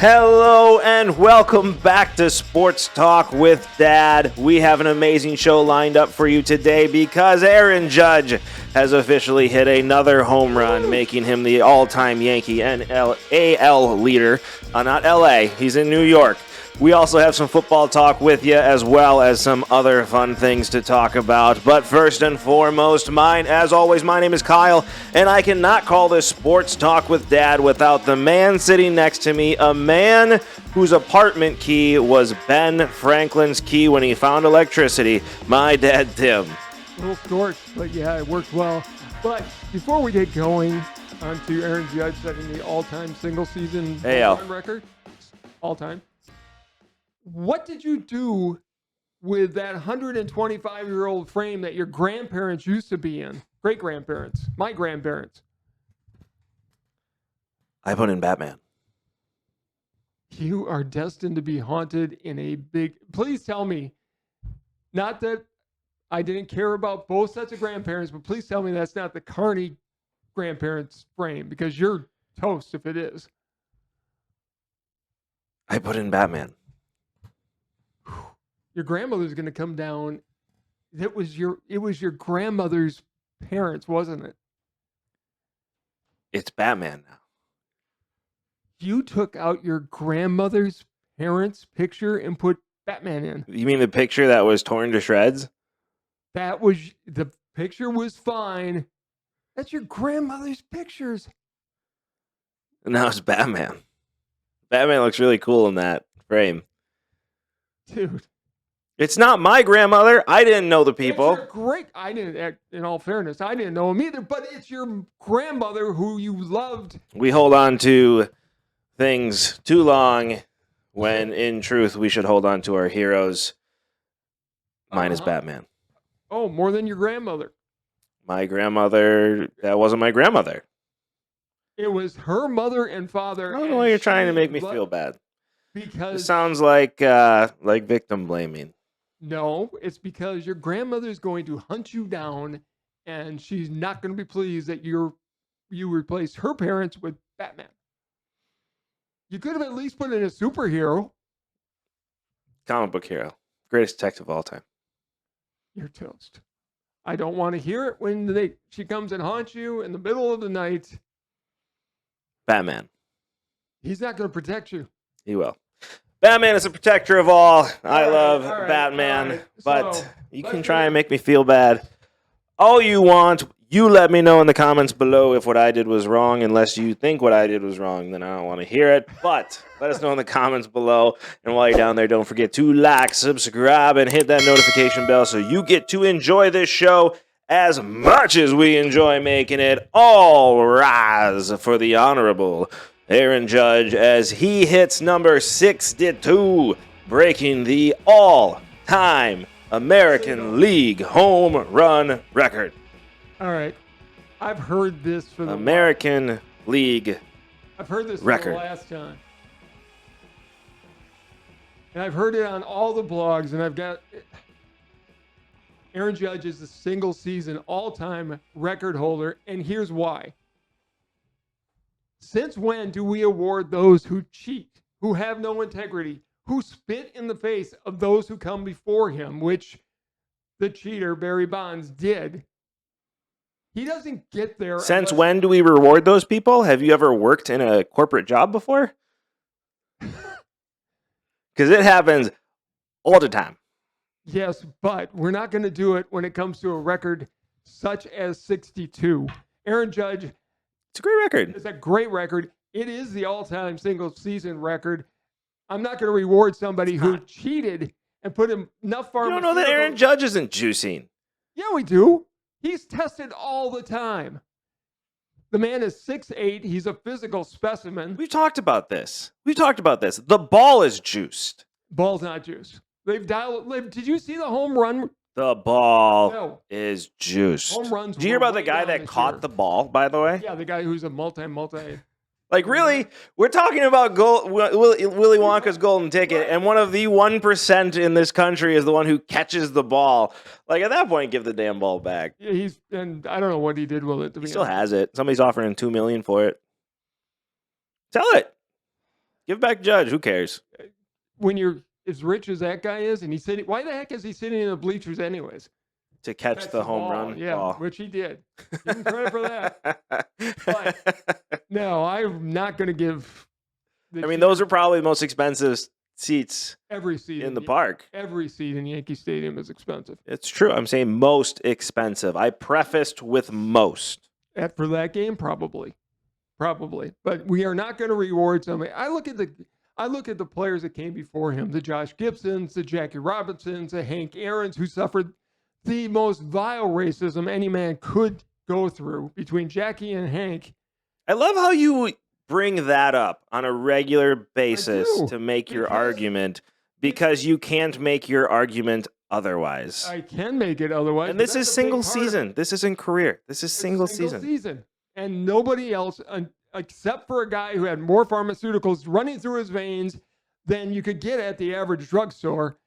Hello and welcome back to Sports Talk with Dad. We have an amazing show lined up for you today because Aaron Judge has officially hit another home run, making him the all-time Yankee AL leader. Not LA, he's in New York. We also have some football talk with you, as well as some other fun things to talk about. But first and foremost, as always, my name is Kyle, and I cannot call this Sports Talk with Dad without the man sitting next to me, a man whose apartment key was Ben Franklin's key when he found electricity, my dad, Tim. A little short, but yeah, it worked well. But before we get going on to Aaron Judge setting the all-time single-season record, all-time, what did you do with that 125-year-old frame that your grandparents used to be in? Great-grandparents, my grandparents. I put in Batman. You are destined to be haunted in a big... Please tell me, not that I didn't care about both sets of grandparents, but please tell me that's not the Carney grandparents frame, because you're toast if it is. I put in Batman. Your grandmother's going to come down. It was your grandmother's parents, wasn't it? It's Batman now. You took out your grandmother's parents' picture and put Batman in. You mean the picture that was torn to shreds? The picture was fine. That's your grandmother's pictures. And now it's Batman. Batman looks really cool in that frame. Dude. It's not my grandmother. I didn't know the people. It's your great. I didn't. In all fairness, I didn't know him either. But it's your grandmother who you loved. We hold on to things too long, when in truth we should hold on to our heroes. Mine is Batman. Oh, more than your grandmother. My grandmother. That wasn't my grandmother. It was her mother and father. I don't know why you're trying to make me feel bad. Because it sounds like victim blaming. No, it's because your grandmother's going to hunt you down, and she's not going to be pleased that you replaced her parents with Batman. You could have at least put in a superhero. Comic book hero. Greatest detective of all time. You're toast. I don't want to hear it when she comes and haunts you in the middle of the night. Batman. He's not going to protect you. He will. Batman is a protector of all. I love Batman, but you can try and make me feel bad all you want. You let me know in the comments below if what I did was wrong. Unless you think what I did was wrong, then I don't want to hear it. But let us know in the comments below. And while you're down there, don't forget to like, subscribe, and hit that notification bell so you get to enjoy this show as much as we enjoy making it. All rise for the Honorable Aaron Judge as he hits number 62, breaking the all-time American League home run record. All right. I've heard this for the American League I've heard this record. For the last time. And I've heard it on all the blogs, and I've got Aaron Judge is the single season all-time record holder, and here's why. Since when do we award those who cheat, who have no integrity, who spit in the face of those who come before him, which the cheater, Barry Bonds, did? He doesn't get there. Since when do we reward those people? Have you ever worked in a corporate job before? Because it happens all the time. Yes, but we're not going to do it when it comes to a record such as 62. Aaron Judge. It's a great record. It's a great record. It is the all-time single-season record. I'm not going to reward somebody who cheated and put enough pharmaceuticals. You don't know that Aaron Judge isn't juicing. Yeah, we do. He's tested all the time. The man is 6'8". He's a physical specimen. We've talked about this. The ball is juiced. Ball's not juiced. Did you see the home run? The ball is juiced. Home runs. Did you hear about the guy that caught the ball, by the way? Yeah, the guy who's a multi. Like, really? We're talking about Willy Wonka's golden ticket, and one of the 1% in this country is the one who catches the ball. Like, at that point, give the damn ball back. Yeah, and I don't know what he did with it. He still has it. Somebody's offering $2 million for it. Sell it. Give back Judge. Who cares? When you're as rich as that guy is, and he's sitting, why the heck is he sitting in the bleachers anyways? To catch the home run ball. Which he did. Give him credit for that. But no, I'm not going to give. Those are probably the most expensive seats every seat in the park. Every seat in Yankee Stadium is expensive. It's true. I'm saying most expensive. I prefaced with most. For that game, probably. But we are not going to reward somebody. I look at the players that came before him, the Josh Gibsons, the Jackie Robinsons, the Hank Aaron's, who suffered the most vile racism any man could go through between Jackie and Hank. I love how you bring that up on a regular basis to make your argument, because you can't make your argument otherwise. I can make it otherwise. And this is single season. This isn't career. This is single season. And nobody else, except for a guy who had more pharmaceuticals running through his veins than you could get at the average drugstore.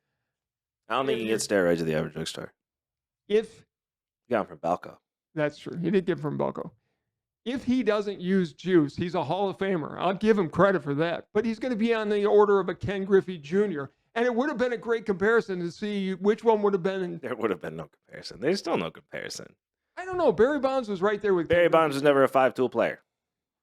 I don't think you get steroids at the average drugstore. You got them from Balco. That's true. He did get from Balco. If he doesn't use juice, he's a Hall of Famer. I'll give him credit for that. But he's going to be on the order of a Ken Griffey Jr. And it would have been a great comparison to see which one would have been. There would have been no comparison. There's still no comparison. I don't know. Barry Bonds was right there with Barry Bonds was never a 5-tool player.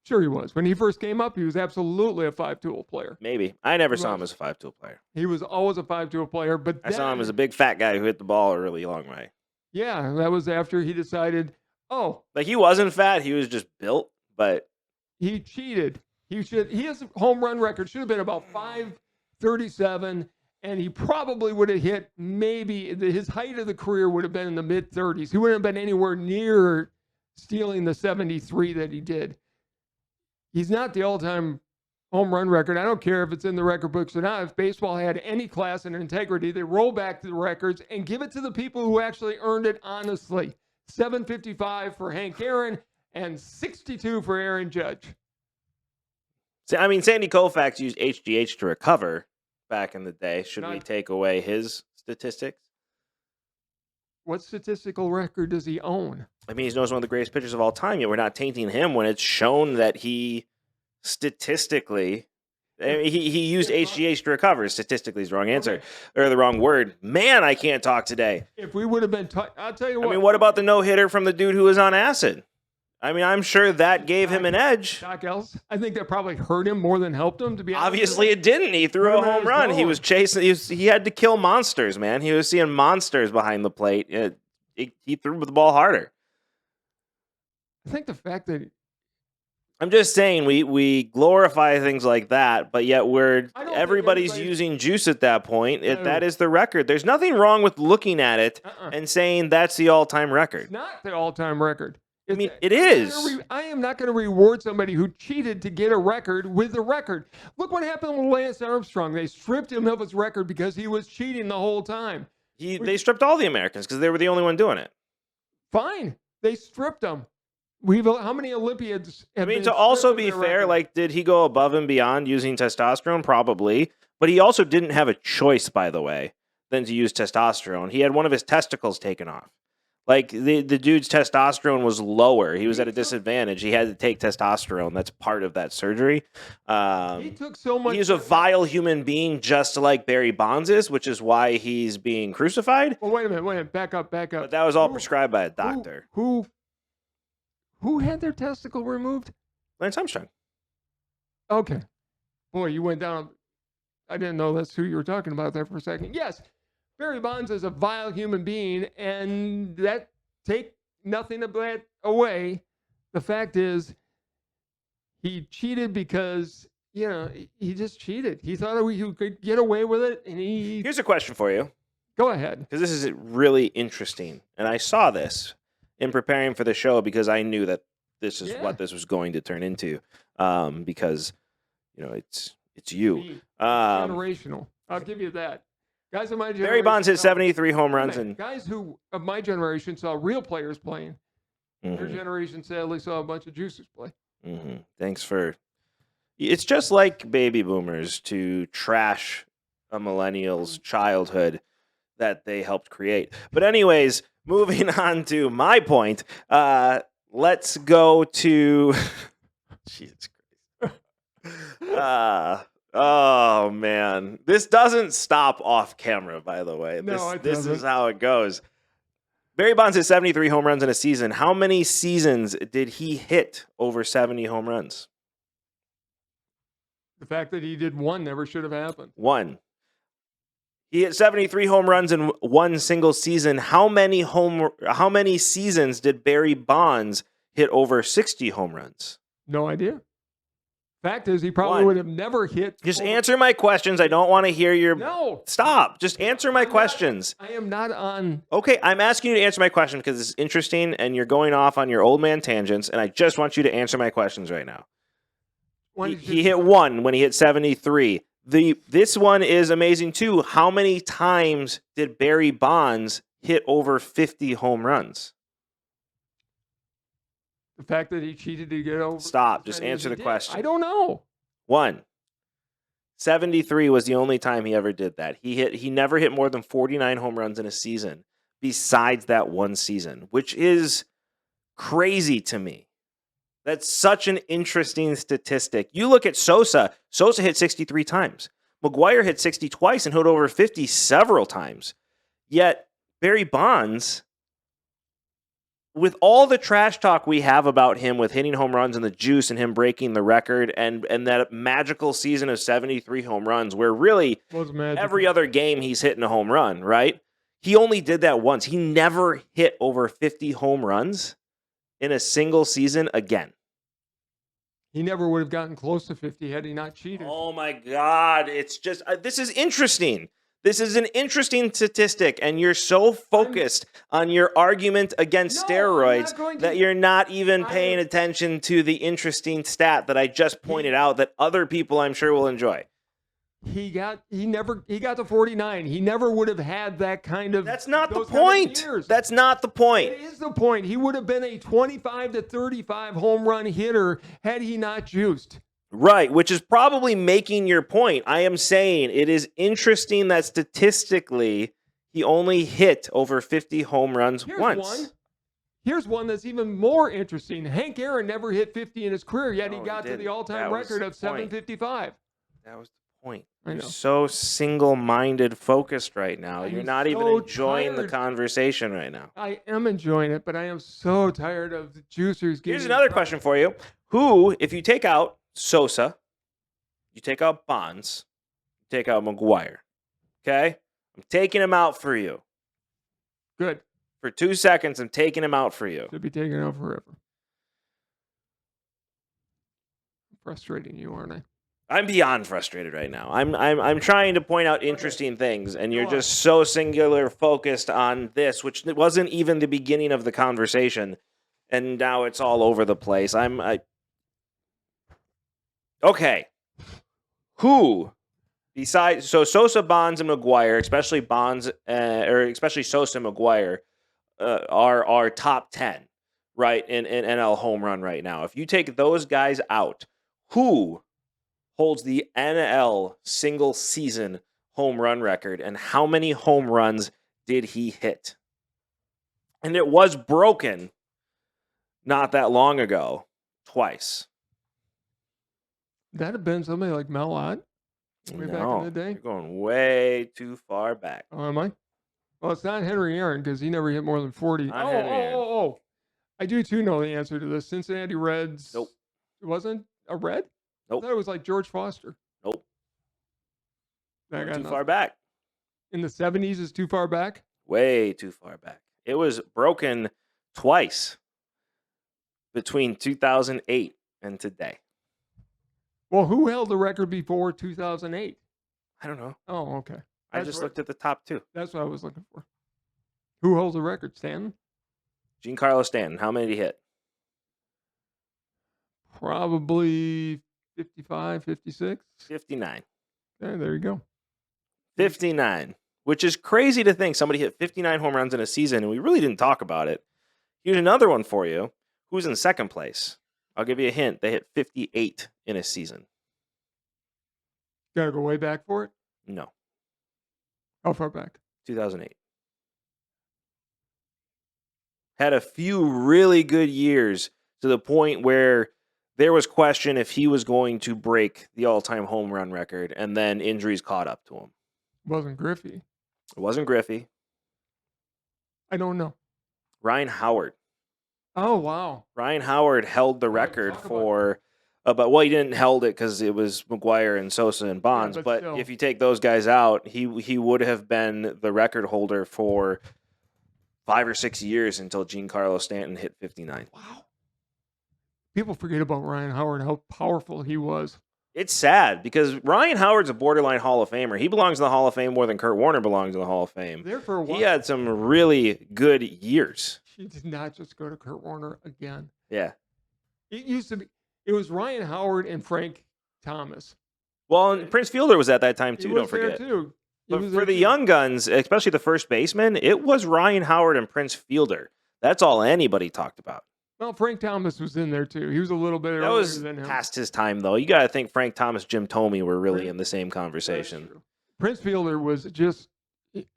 Sure he was. When he first came up, he was absolutely a 5-tool player. Maybe. I never saw him as a 5-tool player. He was always a 5-tool player. But I saw him as a big fat guy who hit the ball a really long way. Yeah, that was after he decided, he wasn't fat. He was just built, but he cheated. His home run record should have been about 537, and he probably would have hit his height of the career would have been in the mid-30s. He wouldn't have been anywhere near stealing the 73 that he did. He's not the all-time home run record. I don't care if it's in the record books or not. If baseball had any class and integrity, they roll back to the records and give it to the people who actually earned it honestly. 755 for Hank Aaron and 62 for Aaron Judge. Sandy Koufax used HGH to recover back in the day. Should we take away his statistics? What statistical record does he own? He's known as one of the greatest pitchers of all time, yet we're not tainting him when it's shown that he statistically, he used HGH to recover. Statistically is the wrong answer, or the wrong word. Man, I can't talk today. If we would have been, I'll tell you what. What about the no-hitter from the dude who was on acid? I'm sure that gave him an edge. Doc Ellis, I think that probably hurt him more than helped him, to be honest. Obviously it didn't. He threw a home run. He was chasing. He had to kill monsters, man. He was seeing monsters behind the plate. He threw the ball harder. I think the fact that I'm just saying we glorify things like that, but yet everybody's using juice at that point. That is the record. There's nothing wrong with looking at it and saying that's the all-time record. It's not the all-time record. It is. I am not going to reward somebody who cheated to get a record with a record. Look what happened with Lance Armstrong. They stripped him of his record because he was cheating the whole time. They stripped all the Americans because they were the only one doing it. Fine. They stripped him. How many Olympiads have been to also be fair, record? Did he go above and beyond using testosterone? Probably. But he also didn't have a choice, by the way, than to use testosterone. He had one of his testicles taken off. The dude's testosterone was lower. He was at a disadvantage. He had to take testosterone. That's part of that surgery. He took so much. He's a vile human being, just like Barry Bonds is, which is why he's being crucified. Well, wait a minute. Back up. But that was all prescribed by a doctor. Who had their testicle removed? Lance Armstrong. Okay. Boy, you went down. I didn't know that's who you were talking about there for a second. Yes. Barry Bonds is a vile human being, and that take nothing of that away. The fact is, he cheated because, he just cheated. He thought he could get away with it, and Here's a question for you. Go ahead. Because this is really interesting, and I saw this in preparing for the show because I knew that this is what this was going to turn into. Because, it's you. Generational. I'll give you that. Guys of my generation. Barry Bonds hit 73 home runs. Guys who of my generation saw real players playing. Mm-hmm. Their generation sadly saw a bunch of juicers play. Mm-hmm. Thanks for. It's just like baby boomers to trash a millennial's childhood that they helped create. But anyways, moving on to my point. Let's go to. Jesus Christ. Oh, man. This doesn't stop off camera, by the way. No, it this doesn't. is how it goes. Barry Bonds hit 73 home runs in a season. How many seasons did he hit over 70 home runs? The fact that he did one never should have happened. One. He hit 73 home runs in one single season. How many seasons did Barry Bonds hit over 60 home runs? No idea. Fact is, he probably would have never hit. Just answer my questions. I don't want to hear your. No. Stop. Just answer my questions. I am not on. Okay, I'm asking you to answer my question because it's interesting and you're going off on your old man tangents, and I just want you to answer my questions right now. He hit one when he hit 73. This one is amazing too. How many times did Barry Bonds hit over 50 home runs? The fact that he cheated to get over. Stop. Just answer the question. I don't know. 1. 73 was the only time he ever did that. He never hit more than 49 home runs in a season besides that one season, which is crazy to me. That's such an interesting statistic. You look at Sosa. Sosa hit 63 times. McGwire hit 60 twice and hit over 50 several times. Yet Barry Bonds, with all the trash talk we have about him with hitting home runs and the juice and him breaking the record and that magical season of 73 home runs where really every other game he's hitting a home run, right? He only did that once. He never hit over 50 home runs in a single season again. He never would have gotten close to 50 had he not cheated. Oh, my God. It's just, this is interesting. This is an interesting statistic, and you're so focused on your argument against steroids that you're not even paying attention to the interesting stat that I just pointed out that other people I'm sure will enjoy. He got to 49. He never would have had that kind of. That's not the point. That's not the point. It is the point. He would have been a 25 to 35 home run hitter had he not juiced. Right, which is probably making your point. I am saying it is interesting that statistically he only hit over 50 home runs once. Here's one that's even more interesting. Hank Aaron never hit 50 in his career, yet he got to the all-time record of 755. That was the point. You're so single-minded focused right now. You're not even enjoying the conversation right now. I am enjoying it, but I am so tired of the juicers. Here's another question for you. Who, if you take out Sosa, you take out Bonds, you take out McGwire, okay? I'm taking him out for you. Good. For 2 seconds, I'm taking him out for you. Should be taken out forever. Frustrating you, aren't I? I'm beyond frustrated right now. I'm trying to point out interesting things, and you're just so singular focused on this, which wasn't even the beginning of the conversation, and now it's all over the place. Okay. Who besides Sosa, Bonds, and McGwire, especially Bonds or especially Sosa and McGwire, are top 10, right, in NL home run right now. If you take those guys out, who holds the NL single season home run record, and how many home runs did he hit? And it was broken not that long ago, twice. That'd have been somebody like Mel Ott way back in the day. You're going way too far back. Oh, am I? Well, it's not Henry Aaron because he never hit more than 40. Oh. I do too know the answer to this. Cincinnati Reds. Nope. It wasn't a Red? Nope. I thought it was like George Foster. Nope. Too far back. In the 70s is too far back? Way too far back. It was broken twice between 2008 and today. Well, who held the record before 2008? I don't know. Oh, okay. I just looked at the top two. That's what I was looking for. Who holds the record? Stanton? Giancarlo Stanton. How many did he hit? Probably 55, 56. 59. Yeah, there you go. 59, which is crazy to think somebody hit 59 home runs in a season, and we really didn't talk about it. Here's another one for you. Who's in second place? I'll give you a hint. They hit 58 in a season. Got to go way back for it? No. How far back? 2008. Had a few really good years to the point where there was question if he was going to break the all-time home run record, and then injuries caught up to him. Wasn't Griffey. It wasn't Griffey. I don't know. Ryan Howard. Oh, wow. Ryan Howard held the record for well, he didn't held it because it was McGuire and Sosa and Bonds, Yeah, but still. if you take those guys out, he would have been the record holder for 5 or 6 years until Giancarlo Stanton hit 59. Wow. People forget about Ryan Howard, how powerful he was. It's sad because Ryan Howard's a borderline Hall of Famer. He belongs in the Hall of Fame more than Kurt Warner belongs in the Hall of Fame. There for a while. He had some really good years. He did not just go to Kurt Warner again. Yeah. It used to be. It was Ryan Howard and Frank Thomas. Well, and Prince Fielder was at that time too, He don't was there forget. too. But for the young guns, especially the first baseman, it was Ryan Howard and Prince Fielder. That's all anybody talked about. Well, Frank Thomas was in there too. He was a little bit That earlier was than him. past his time, though. You got to think Frank Thomas, Jim Thome were really in the same conversation. Prince Fielder was just,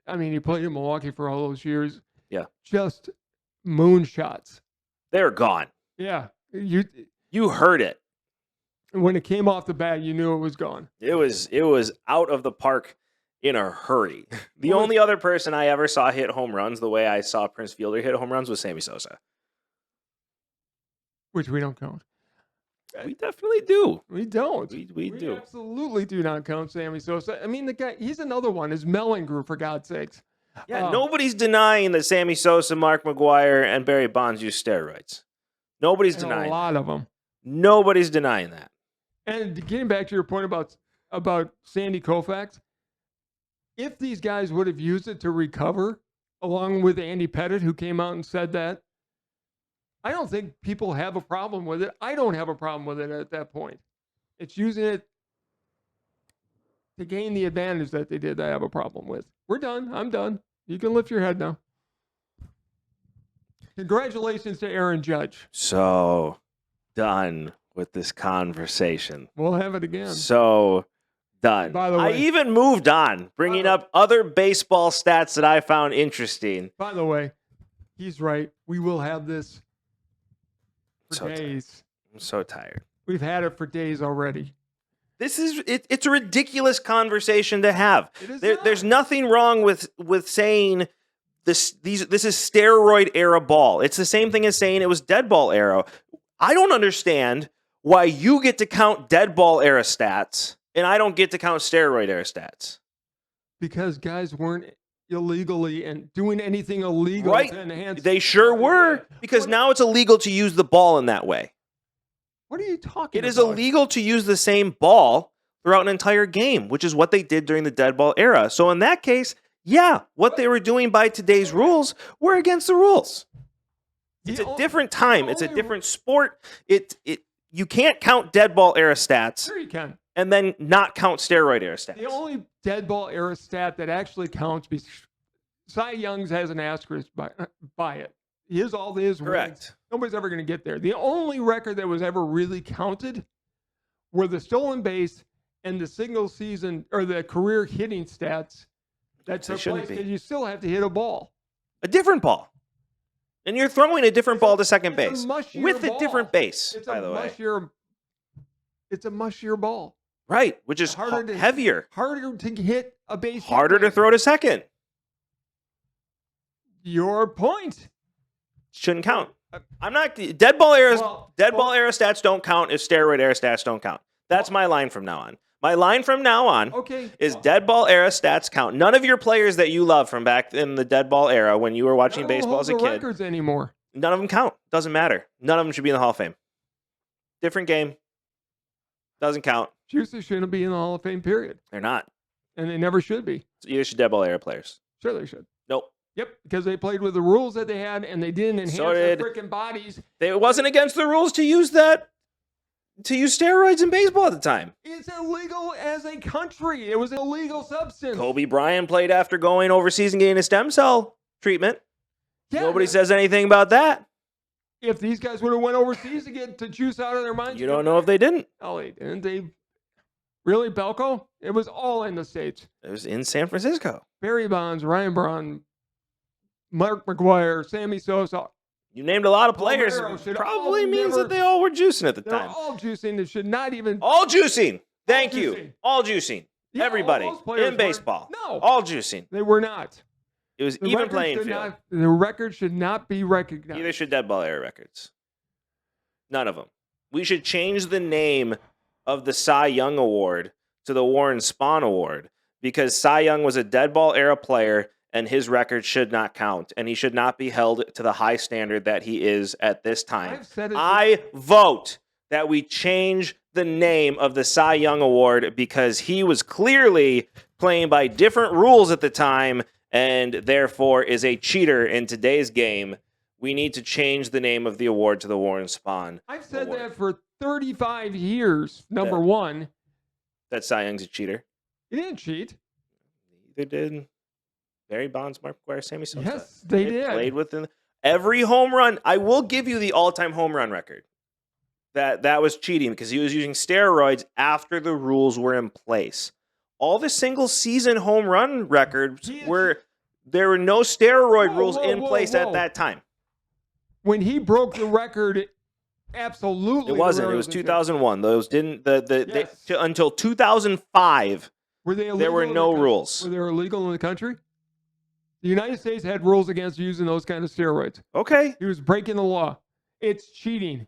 I mean, he played in Milwaukee for all those years. Yeah. Just moonshots. They were gone. Yeah. You heard it. When it came off the bat, you knew it was gone. It was out of the park in a hurry. The only other person I ever saw hit home runs the way I saw Prince Fielder hit home runs was Sammy Sosa. Which we don't count. We definitely do. We don't. We do. Absolutely do not count Sammy Sosa. I mean, the guy, he's another one. His Mellon group, for God's sakes. Yeah, nobody's denying that Sammy Sosa, Mark McGuire, and Barry Bonds use steroids. Nobody's denying a lot of them. Nobody's denying that. And getting back to your point about Sandy Koufax, if these guys would have used it to recover, along with Andy Pettitte, who came out and said that, I don't think people have a problem with it. I don't have a problem with it at that point. It's using it to gain the advantage that they did that I have a problem with. We're done. I'm done. You can lift your head now. Congratulations to Aaron Judge. So done with this conversation. We'll have it again. So done. By the way, I even moved on, bringing up other baseball stats that I found interesting. By the way, he's right. We will have this for days. I'm so tired. We've had it for days already. This is it's a ridiculous conversation to have. There's nothing wrong with saying this is steroid era ball. It's the same thing as saying it was dead ball era. I don't understand why you get to count dead ball era stats and I don't get to count steroid era stats. Because guys weren't illegally and doing anything illegal right. to enhance. They sure were, because now it's illegal to use the ball in that way. What are you talking about? It is illegal to use the same ball throughout an entire game, which is what they did during the dead ball era. So in that case, yeah, what they were doing by today's rules were against the rules. It's a different time. It's a different sport. You can't count dead ball era stats. Sure you can. And then not count steroid era stats. The only dead ball era stat that actually counts, because Cy Young's has an asterisk by it. His all his correct. Wins. Nobody's ever going to get there. The only record that was ever really counted were the stolen base and the single season or the career hitting stats that took place. Because you still have to hit a ball, a different ball. And you're throwing a different ball to second base with a different base, by the way. It's a mushier ball. Right, which is heavier. Harder to hit a base. Harder to throw to second. Your point. Shouldn't count. I'm not dead ball era stats don't count if steroid era stats don't count. That's my line from now on. My line from now on is dead ball era stats count. None of your players that you love from back in the dead ball era when you were watching baseball as a kid. Records anymore. None of them count. Doesn't matter. None of them should be in the Hall of Fame. Different game. Doesn't count. Juices shouldn't be in the Hall of Fame, period. They're not. And they never should be. So you should dead ball era players. Sure they should. Nope. Yep, because they played with the rules that they had and they didn't enhance their freaking bodies. It wasn't against the rules to use steroids in baseball at the time. It's illegal as a country. It was an illegal substance. Kobe Bryant played after going overseas and getting a stem cell treatment. Yeah, Nobody says anything about that. If these guys would have went overseas to juice out of their minds. You don't know if they didn't. Oh, they didn't. Really, Belko? It was all in the States. It was in San Francisco. Barry Bonds, Ryan Braun, Mark McGuire, Sammy Sosa, You named a lot of players. Palmeiro Probably means that they all were juicing at the They're time. all juicing. It should not even. All juicing. Thank All you. juicing. All juicing. Yeah, Everybody all those players in baseball. No. All juicing. They were not. It was The even record playing should field. not- the record should not be recognized. Neither should dead ball era records. None of them. We should change the name of the Cy Young Award to the Warren Spahn Award because Cy Young was a dead ball era player and his record should not count and he should not be held to the high standard that he is at this time. I've said it. I vote that we change the name of the Cy Young Award because he was clearly playing by different rules at the time and therefore is a cheater in today's game. We need to change the name of the award to the Warren Spahn. I've said Award. that for 35 years. Number one, That Cy Young's a cheater. he didn't cheat. Neither did Barry Bonds, Mark McGwire, Sammy Sosa. Yes, they did. Played within every home run. I will give you the all-time home run record. That was cheating because he was using steroids after the rules were in place. All the single-season home run records there were no steroid rules in place at that time. When he broke the record, absolutely. It wasn't. It was 2001. Those didn't Yes. until 2005. Were they illegal There were in the no country? rules. Were they illegal in the country? The United States had rules against using those kind of steroids. Okay. He was breaking the law. It's cheating.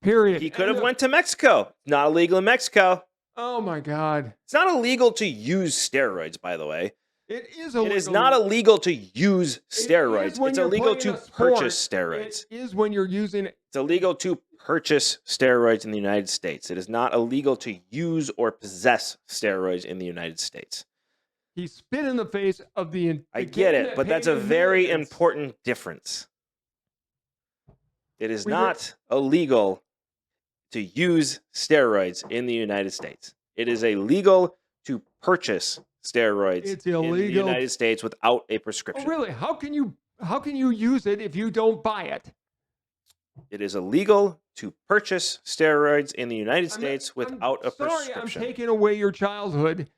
Period. He could have went to Mexico. Not illegal in Mexico. Oh my God. It's not illegal to use steroids, by the way. It is illegal. It is not illegal to use steroids. when It's you're illegal playing to a sport. purchase steroids. It is when you're using it. It's illegal to purchase steroids in the United States. It is not illegal to use or possess steroids in the United States. He spit in the face of the. I get it, but that's a very important difference. It is not illegal to use steroids in the United States. It is illegal to purchase steroids It's in the illegal. United States without a Oh, prescription. really? How can you use it if you don't buy it? It is illegal to purchase steroids in the United States without a Sorry, prescription. I'm taking away your childhood.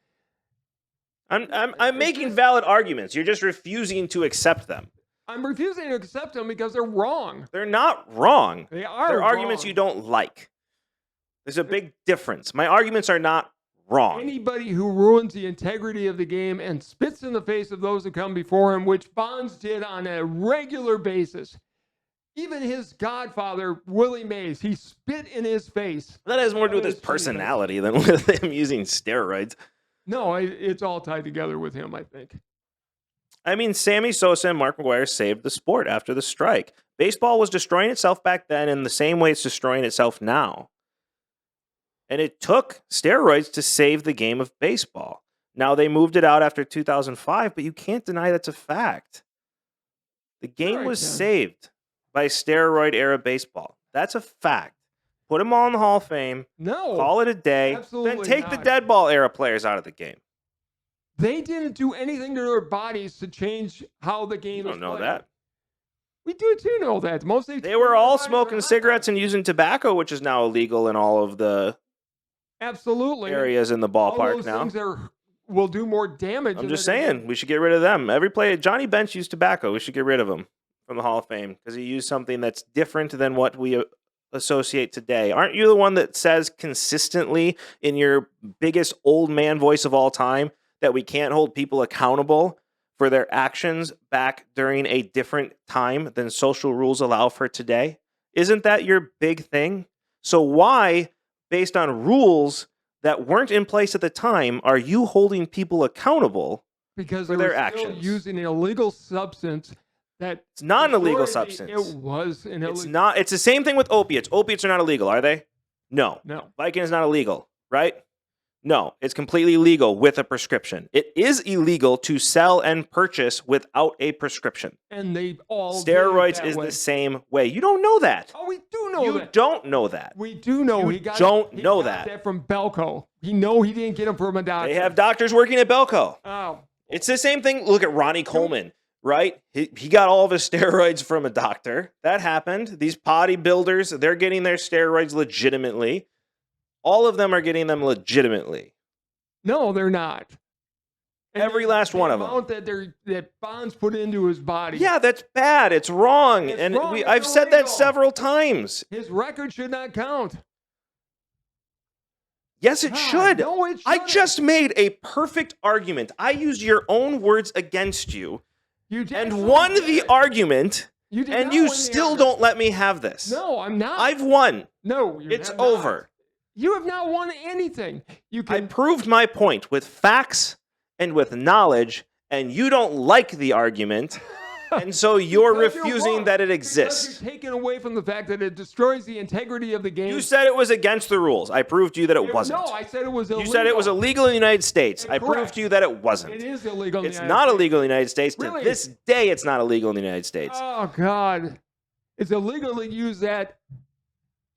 I'm making valid arguments. You're just refusing to accept them. I'm refusing to accept them because they're wrong. They're not wrong. They are. They're arguments wrong. you don't like. There's a big difference. My arguments are not wrong. Anybody who ruins the integrity of the game and spits in the face of those who come before him, which Bonds did on a regular basis. Even his godfather, Willie Mays, he spit in his face. That has more to do with his personality than with him using steroids. No, it's all tied together with him, I think. I mean, Sammy Sosa and Mark McGwire saved the sport after the strike. Baseball was destroying itself back then in the same way it's destroying itself now. And it took steroids to save the game of baseball. Now, they moved it out after 2005, but you can't deny that's a fact. The game Sure I was can. saved by steroid-era baseball. That's a fact. Put them all in the Hall of Fame. No. Call it a day. Absolutely Then take the not. dead ball era players out of the game. They didn't do anything to their bodies to change how the game You is don't know played. that. We do too know that. They were all smoking cigarettes and using tobacco, which is now illegal in all of the absolutely areas in the all ballpark those now. things will do more damage. I'm than just they do- saying, we should get rid of them. Every player, Johnny Bench used tobacco. We should get rid of him from the Hall of Fame because he used something that's different than what we associate today. Aren't you the one that says consistently in your biggest old man voice of all time that we can't hold people accountable for their actions back during a different time than social rules allow for today? Isn't that your big thing? So why, based on rules that weren't in place at the time, are you holding people accountable because for they their were still actions? using an illegal substance that It's not an illegal majority- substance. It was an illegal. It's not. It's the same thing with opiates. Opiates are not illegal, are they? No. No. Vicodin is not illegal, right? No, it's completely legal with a prescription. It is illegal to sell and purchase without a prescription. And they all Steroids did it is that way. the same way. You don't know that. Oh, we do know You that. don't know that. We do know You he got. don't he know got that. from Belco. He didn't get him from a doctor. They have doctors working at Belco. Oh, It's the same thing. Look at Ronnie Coleman, right? He got all of his steroids from a doctor. That happened. These bodybuilders, they're getting their steroids legitimately. All of them are getting them legitimately. no, they're not. Every last one of them. That Bonds put into his body. Yeah, that's bad. It's wrong. It's wrong. I've said that several times. His record should not count. Yes, it should. No, it I just made a perfect argument. I used your own words against you and won the argument, and you still don't let me have this. No, I'm not. I've won. No, it's over. You have not won anything. I proved my point with facts and with knowledge, and you don't like the argument, and so you're refusing that it exists. Because you're taking away from the fact that it destroys the integrity of the game. You said it was against the rules. I proved to you that it wasn't. No, I said it was illegal. You said it was illegal in the United States. I proved to you that it wasn't. It is illegal in the United States. It's not illegal in the United States. Really? To this day, it's not illegal in the United States. Oh, God. It's illegal to use that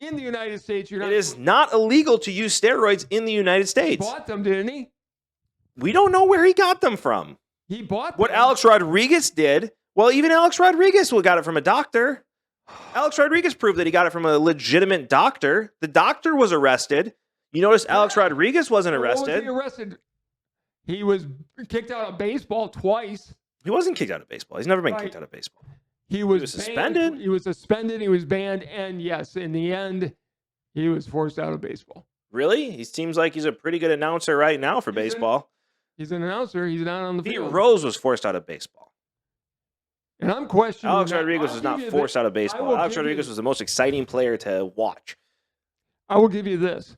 in the United States. It is not illegal to use steroids in the United States. He bought them, didn't he? We don't know where he got them from. He bought them. What Alex Rodriguez did, well, even Alex Rodriguez got it from a doctor. Alex Rodriguez proved that he got it from a legitimate doctor. The doctor was arrested. You notice Alex Rodriguez wasn't arrested. What was he arrested? He was kicked out of baseball twice. He wasn't kicked out of baseball. He's never been kicked out of baseball. He was suspended. He was suspended. He was banned. And yes, in the end, he was forced out of baseball. Really? He seems like he's a pretty good announcer right now for baseball. He's an announcer. He's not on the field. Pete Rose was forced out of baseball. And I'm questioning. Alex Rodriguez was not forced out of baseball. Alex Rodriguez was the most exciting player to watch. I will give you this.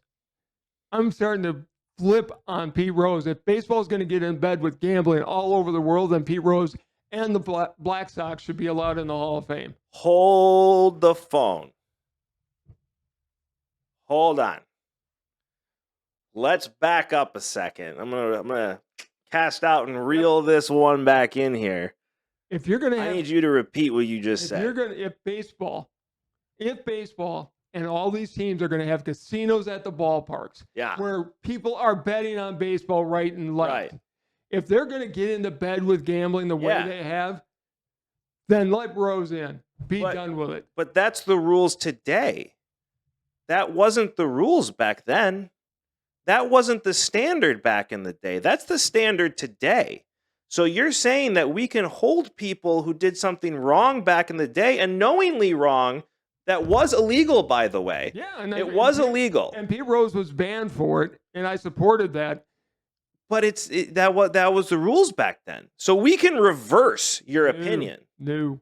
I'm starting to flip on Pete Rose. If baseball is going to get in bed with gambling all over the world, then Pete Rose and the Black Sox should be allowed in the Hall of Fame. Hold the phone. Hold on. Let's back up a second. I'm gonna cast out and reel this one back in here. If you're gonna, I need you to repeat what you just said. If baseball, and all these teams are gonna have casinos at the ballparks, where people are betting on baseball right and left. Right. If they're gonna get into bed with gambling the way they have, then let Rose in. Be done with it. But that's the rules today. That wasn't the rules back then. That wasn't the standard back in the day. That's the standard today. So you're saying that we can hold people who did something wrong back in the day, and knowingly wrong, that was illegal, by the way. Yeah. And it was illegal. And Pete Rose was banned for it, and I supported that. But that was the rules back then. So we can reverse your opinion. No.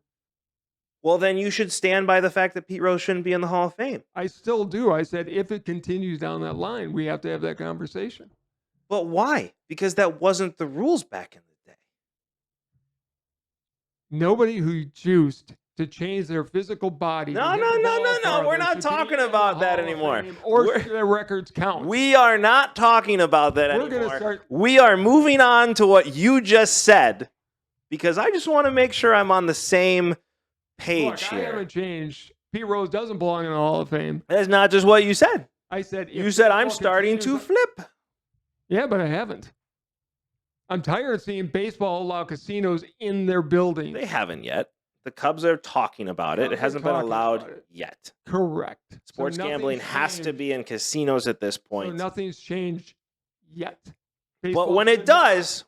Well, then you should stand by the fact that Pete Rose shouldn't be in the Hall of Fame. I still do. I said if it continues down that line, we have to have that conversation. But why? Because that wasn't the rules back in the day. Nobody who chose to change their physical body. No. We're not talking about that anymore. Or their records count. We are not talking about that anymore. We are moving on to what you just said, because I just want to make sure I'm on the same page here. I haven't changed. Pete Rose doesn't belong in the Hall of Fame. That's not just what you said. I said you said I'm starting to flip. Yeah, but I haven't. I'm tired of seeing baseball allow casinos in their buildings. They haven't yet. The Cubs are talking about it. It hasn't been allowed yet. Correct. Sports gambling has to be in casinos at this point. So nothing's changed yet. But when it does,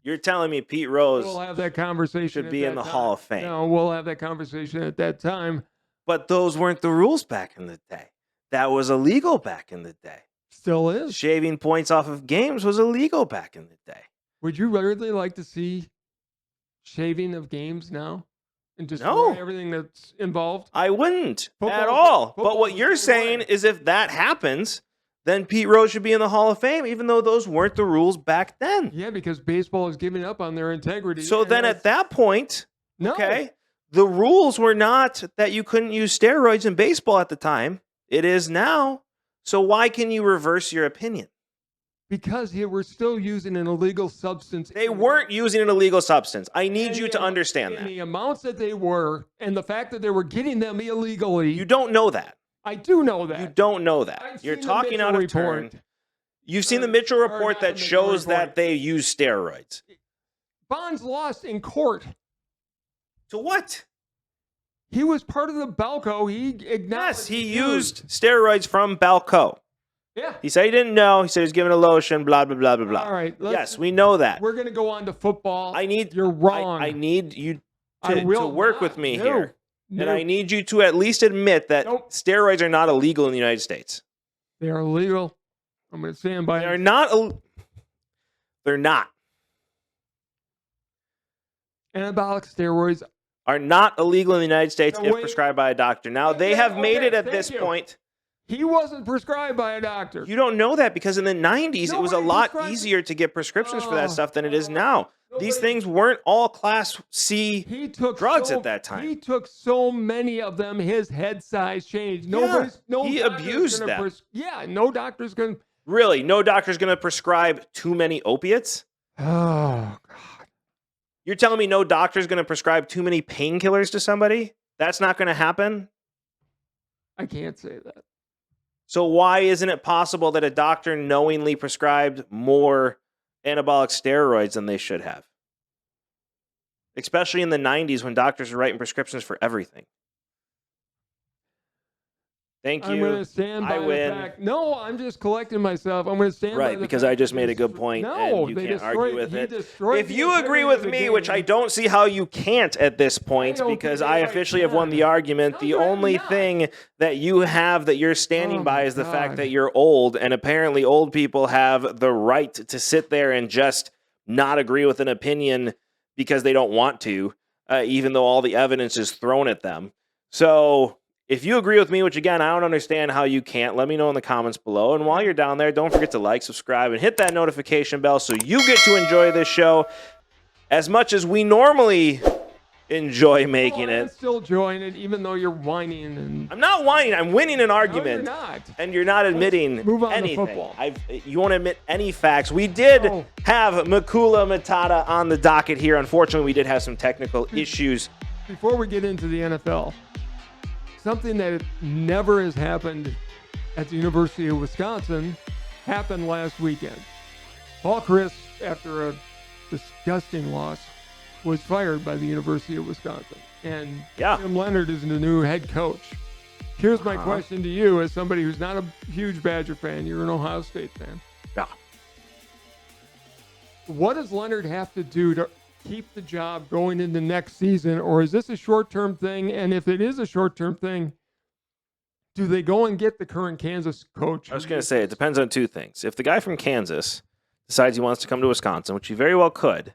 you're telling me Pete Rose we'll have that conversation should be in the Hall of Fame. No, we'll have that conversation at that time. But those weren't the rules back in the day. That was illegal back in the day. Still is. Shaving points off of games was illegal back in the day. Would you really like to see shaving of games now? And destroy everything that's involved? I wouldn't at all. But what you're saying is if that happens, then Pete Rose should be in the Hall of Fame, even though those weren't the rules back then. Yeah, because baseball is giving up on their integrity. So then at that point, the rules were not that you couldn't use steroids in baseball at the time. It is now. So why can you reverse your opinion? Because they were still using an illegal substance. They weren't using an illegal substance. I need you to understand that. The amounts that they were, and the fact that they were getting them illegally. You don't know that. I do know that. You don't know that. You're talking out of turn. You've seen the Mitchell report that shows that they use steroids. Bonds lost in court. To what? He was part of the Balco. He acknowledged. Yes, he used steroids from Balco. Yeah. He said he didn't know. He said he was given a lotion, blah, blah, blah, blah, blah. All right. Yes, we know that. We're going to go on to football. You're wrong. I need you to work with me here. No. And I need you to at least admit that steroids are not illegal in the United States. They are illegal. I'm going to stand by it. They're not. They're not. Anabolic steroids are not illegal in the United States if prescribed by a doctor. Now, they have made it at this point. He wasn't prescribed by a doctor. You don't know that because in the 90s, it was a lot easier to get prescriptions for that stuff than it is now. These things weren't all Class C drugs at that time. He took so many of them, his head size changed. He abused them. No doctor's going to... Really? No doctor's going to prescribe too many opiates? Oh, God. You're telling me no doctor's going to prescribe too many painkillers to somebody? That's not going to happen? I can't say that. So why isn't it possible that a doctor knowingly prescribed more anabolic steroids than they should have? Especially in the 90s when doctors were writing prescriptions for everything. Thank you. I'm going to stand by the fact. No, I'm just collecting myself. I'm going to stand by the fact. Right, because I just made a good point and you can't argue with it. If you agree with me, game. which I don't see how you can't at this point, because I officially have won the argument, the only thing that you have that you're standing by is the fact that you're old, and apparently old people have the right to sit there and just not agree with an opinion because they don't want to, even though all the evidence is thrown at them. So... if you agree with me, which again, I don't understand how you can't, let me know in the comments below. And while you're down there, don't forget to like, subscribe, and hit that notification bell so you get to enjoy this show as much as we normally enjoy making it. I'm still enjoying it, even though you're whining. And I'm not whining. I'm winning an argument. No, you're not. And you're not admitting move on anything. To football. You won't admit any facts. We did have Makula Matata on the docket here. Unfortunately, we did have some technical issues. Before we get into the NFL, something that never has happened at the University of Wisconsin happened last weekend. Paul Chryst, after a disgusting loss, was fired by the University of Wisconsin. And Jim Leonhard is the new head coach. Here's my question to you as somebody who's not a huge Badger fan. You're an Ohio State fan. Yeah. What does Leonhard have to do to keep the job going into next season, or is this a short-term thing? And if it is a short-term thing, do they go and get the current Kansas coach? I was going to say, it depends on two things. If the guy from Kansas decides he wants to come to Wisconsin, which he very well could.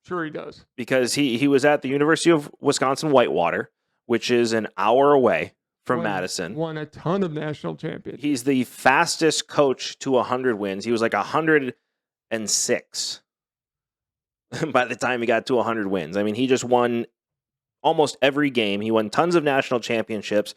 Sure he does. Because he was at the University of Wisconsin-Whitewater, which is an hour away from Madison. Won a ton of national championships. He's the fastest coach to 100 wins. He was like 106 by the time he got to 100 wins. I mean, he just won almost every game. He won tons of national championships.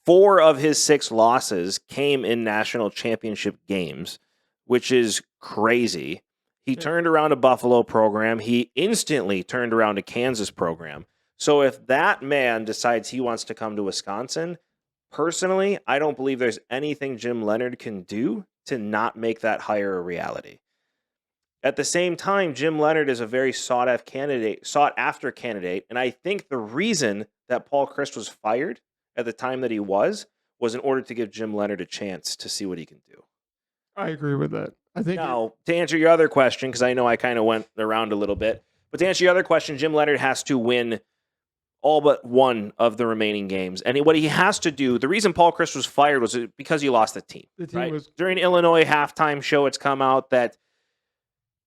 4 of his 6 losses came in national championship games, which is crazy. He turned around a Buffalo program. He instantly turned around a Kansas program. So if that man decides he wants to come to Wisconsin, personally, I don't believe there's anything Jim Leonhard can do to not make that hire a reality. At the same time, Jim Leonhard is a very sought-after candidate, and I think the reason that Paul Chryst was fired at the time that he was in order to give Jim Leonhard a chance to see what he can do. I agree with that. I think now, to answer your other question, because I know I kind of went around a little bit, but to answer your other question, Jim Leonhard has to win all but one of the remaining games. And what he has to do, the reason Paul Chryst was fired was because he lost the team. The team was... During Illinois halftime show, it's come out that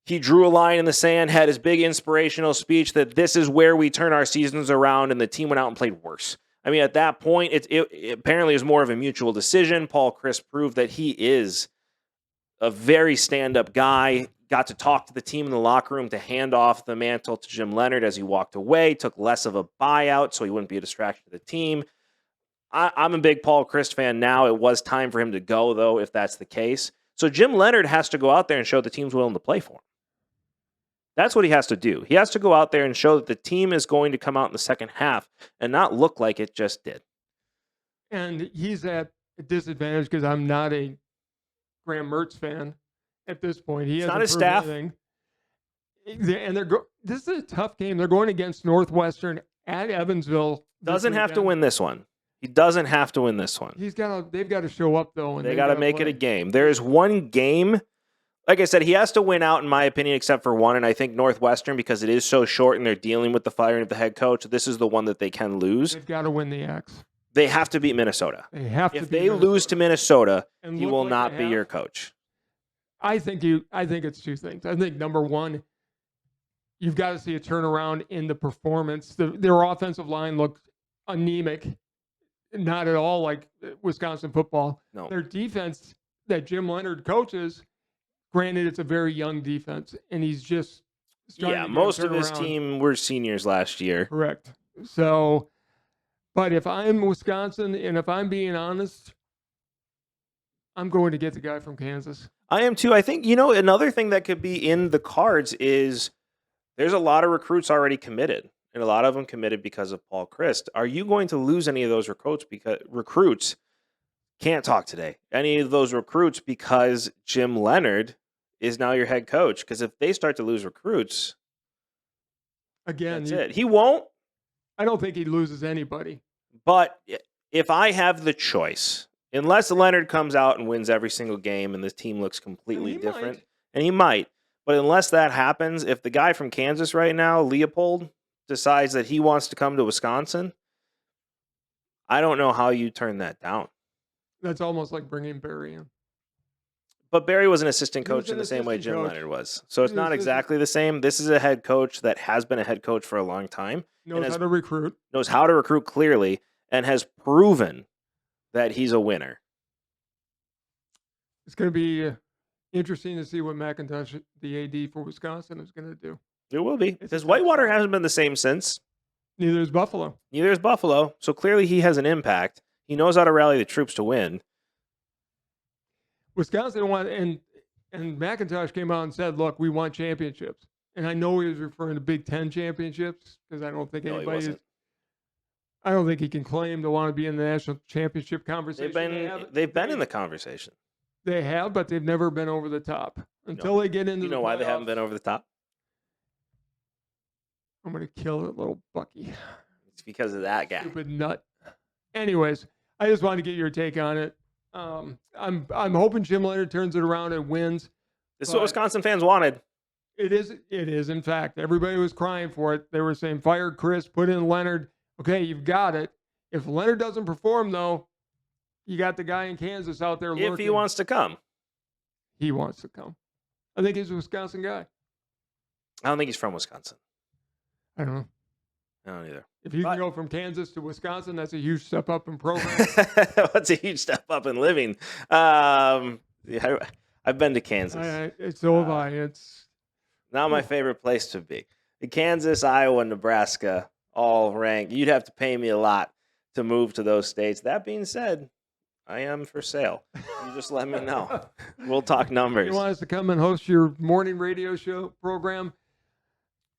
he drew a line in the sand, had his big inspirational speech that this is where we turn our seasons around, and the team went out and played worse. I mean, at that point, it apparently was more of a mutual decision. Paul Chryst proved that he is a very stand-up guy, got to talk to the team in the locker room to hand off the mantle to Jim Leonhard as he walked away, took less of a buyout so he wouldn't be a distraction to the team. I'm a big Paul Chryst fan now. It was time for him to go, though, if that's the case. So Jim Leonhard has to go out there and show the team's willing to play for him. That's what he has to do. He has to go out there and show that the team is going to come out in the second half and not look like it just did. And he's at a disadvantage because I'm not a Graham Mertz fan at this point. He it's not his staff. Anything. And this is a tough game. They're going against Northwestern at Evansville. Doesn't have to win this one. He doesn't have to win this one. They've got to show up, though. And they got to make it a game. There is one game. Like I said, he has to win out, in my opinion, except for one. And I think Northwestern, because it is so short and they're dealing with the firing of the head coach, this is the one that they can lose. They've got to win the X. They have to beat Minnesota. If they lose to Minnesota, he will not be your coach. I think it's two things. I think, number one, you've got to see a turnaround in the performance. Their offensive line looked anemic, not at all like Wisconsin football. No. Their defense that Jim Leonard coaches, granted, it's a very young defense, and he's just most of his team were seniors last year. Correct. So, but if I'm Wisconsin, and if I'm being honest, I'm going to get the guy from Kansas. I am too. I think, another thing that could be in the cards is there's a lot of recruits already committed, and a lot of them committed because of Paul Chryst. Are you going to lose any of those recruits can't talk today? Any of those recruits because Jim Leonard is now your head coach? Because if they start to lose recruits, again, that's it. He won't. I don't think he loses anybody. But if I have the choice, unless Leonard comes out and wins every single game and the team looks completely different, and he might, but unless that happens, if the guy from Kansas right now, Leopold, decides that he wants to come to Wisconsin, I don't know how you turn that down. That's almost like bringing Barry in. But Barry was an assistant coach in the same way Jim Leonard was. So it's not exactly the same. This is a head coach that has been a head coach for a long time. Knows how to recruit. Knows how to recruit clearly and has proven that he's a winner. It's going to be interesting to see what McIntosh, the AD for Wisconsin, is going to do. It will be. Because Whitewater hasn't been the same since. Neither is Buffalo. So clearly he has an impact. He knows how to rally the troops to win. Wisconsin won, and McIntosh came out and said, look, we want championships. And I know he was referring to Big Ten championships, because I don't think I don't think he can claim to want to be in the national championship conversation. They've been in the conversation. They have, but they've never been over the top. Until they get into You know why they haven't been over the top? I'm going to kill that little Bucky. It's because of that guy. Stupid nut. Anyways, I just wanted to get your take on it. I'm hoping Jim Leonard turns it around and wins. This is what Wisconsin fans wanted. It is. In fact, everybody was crying for it. They were saying, fire Chris, put in Leonard. Okay, you've got it. If Leonard doesn't perform, though, you got the guy in Kansas out there lurking. If he wants to come. He wants to come. I think he's a Wisconsin guy. I don't think he's from Wisconsin. I don't know. I don't either. If you can go from Kansas to Wisconsin, that's a huge step up in program. What's a huge step up in living? I've been to Kansas. So have I. It's not my favorite place to be. Kansas, Iowa, Nebraska, all ranked. You'd have to pay me a lot to move to those states. That being said, I am for sale. You just let me know. We'll talk numbers. You want us to come and host your morning radio show program?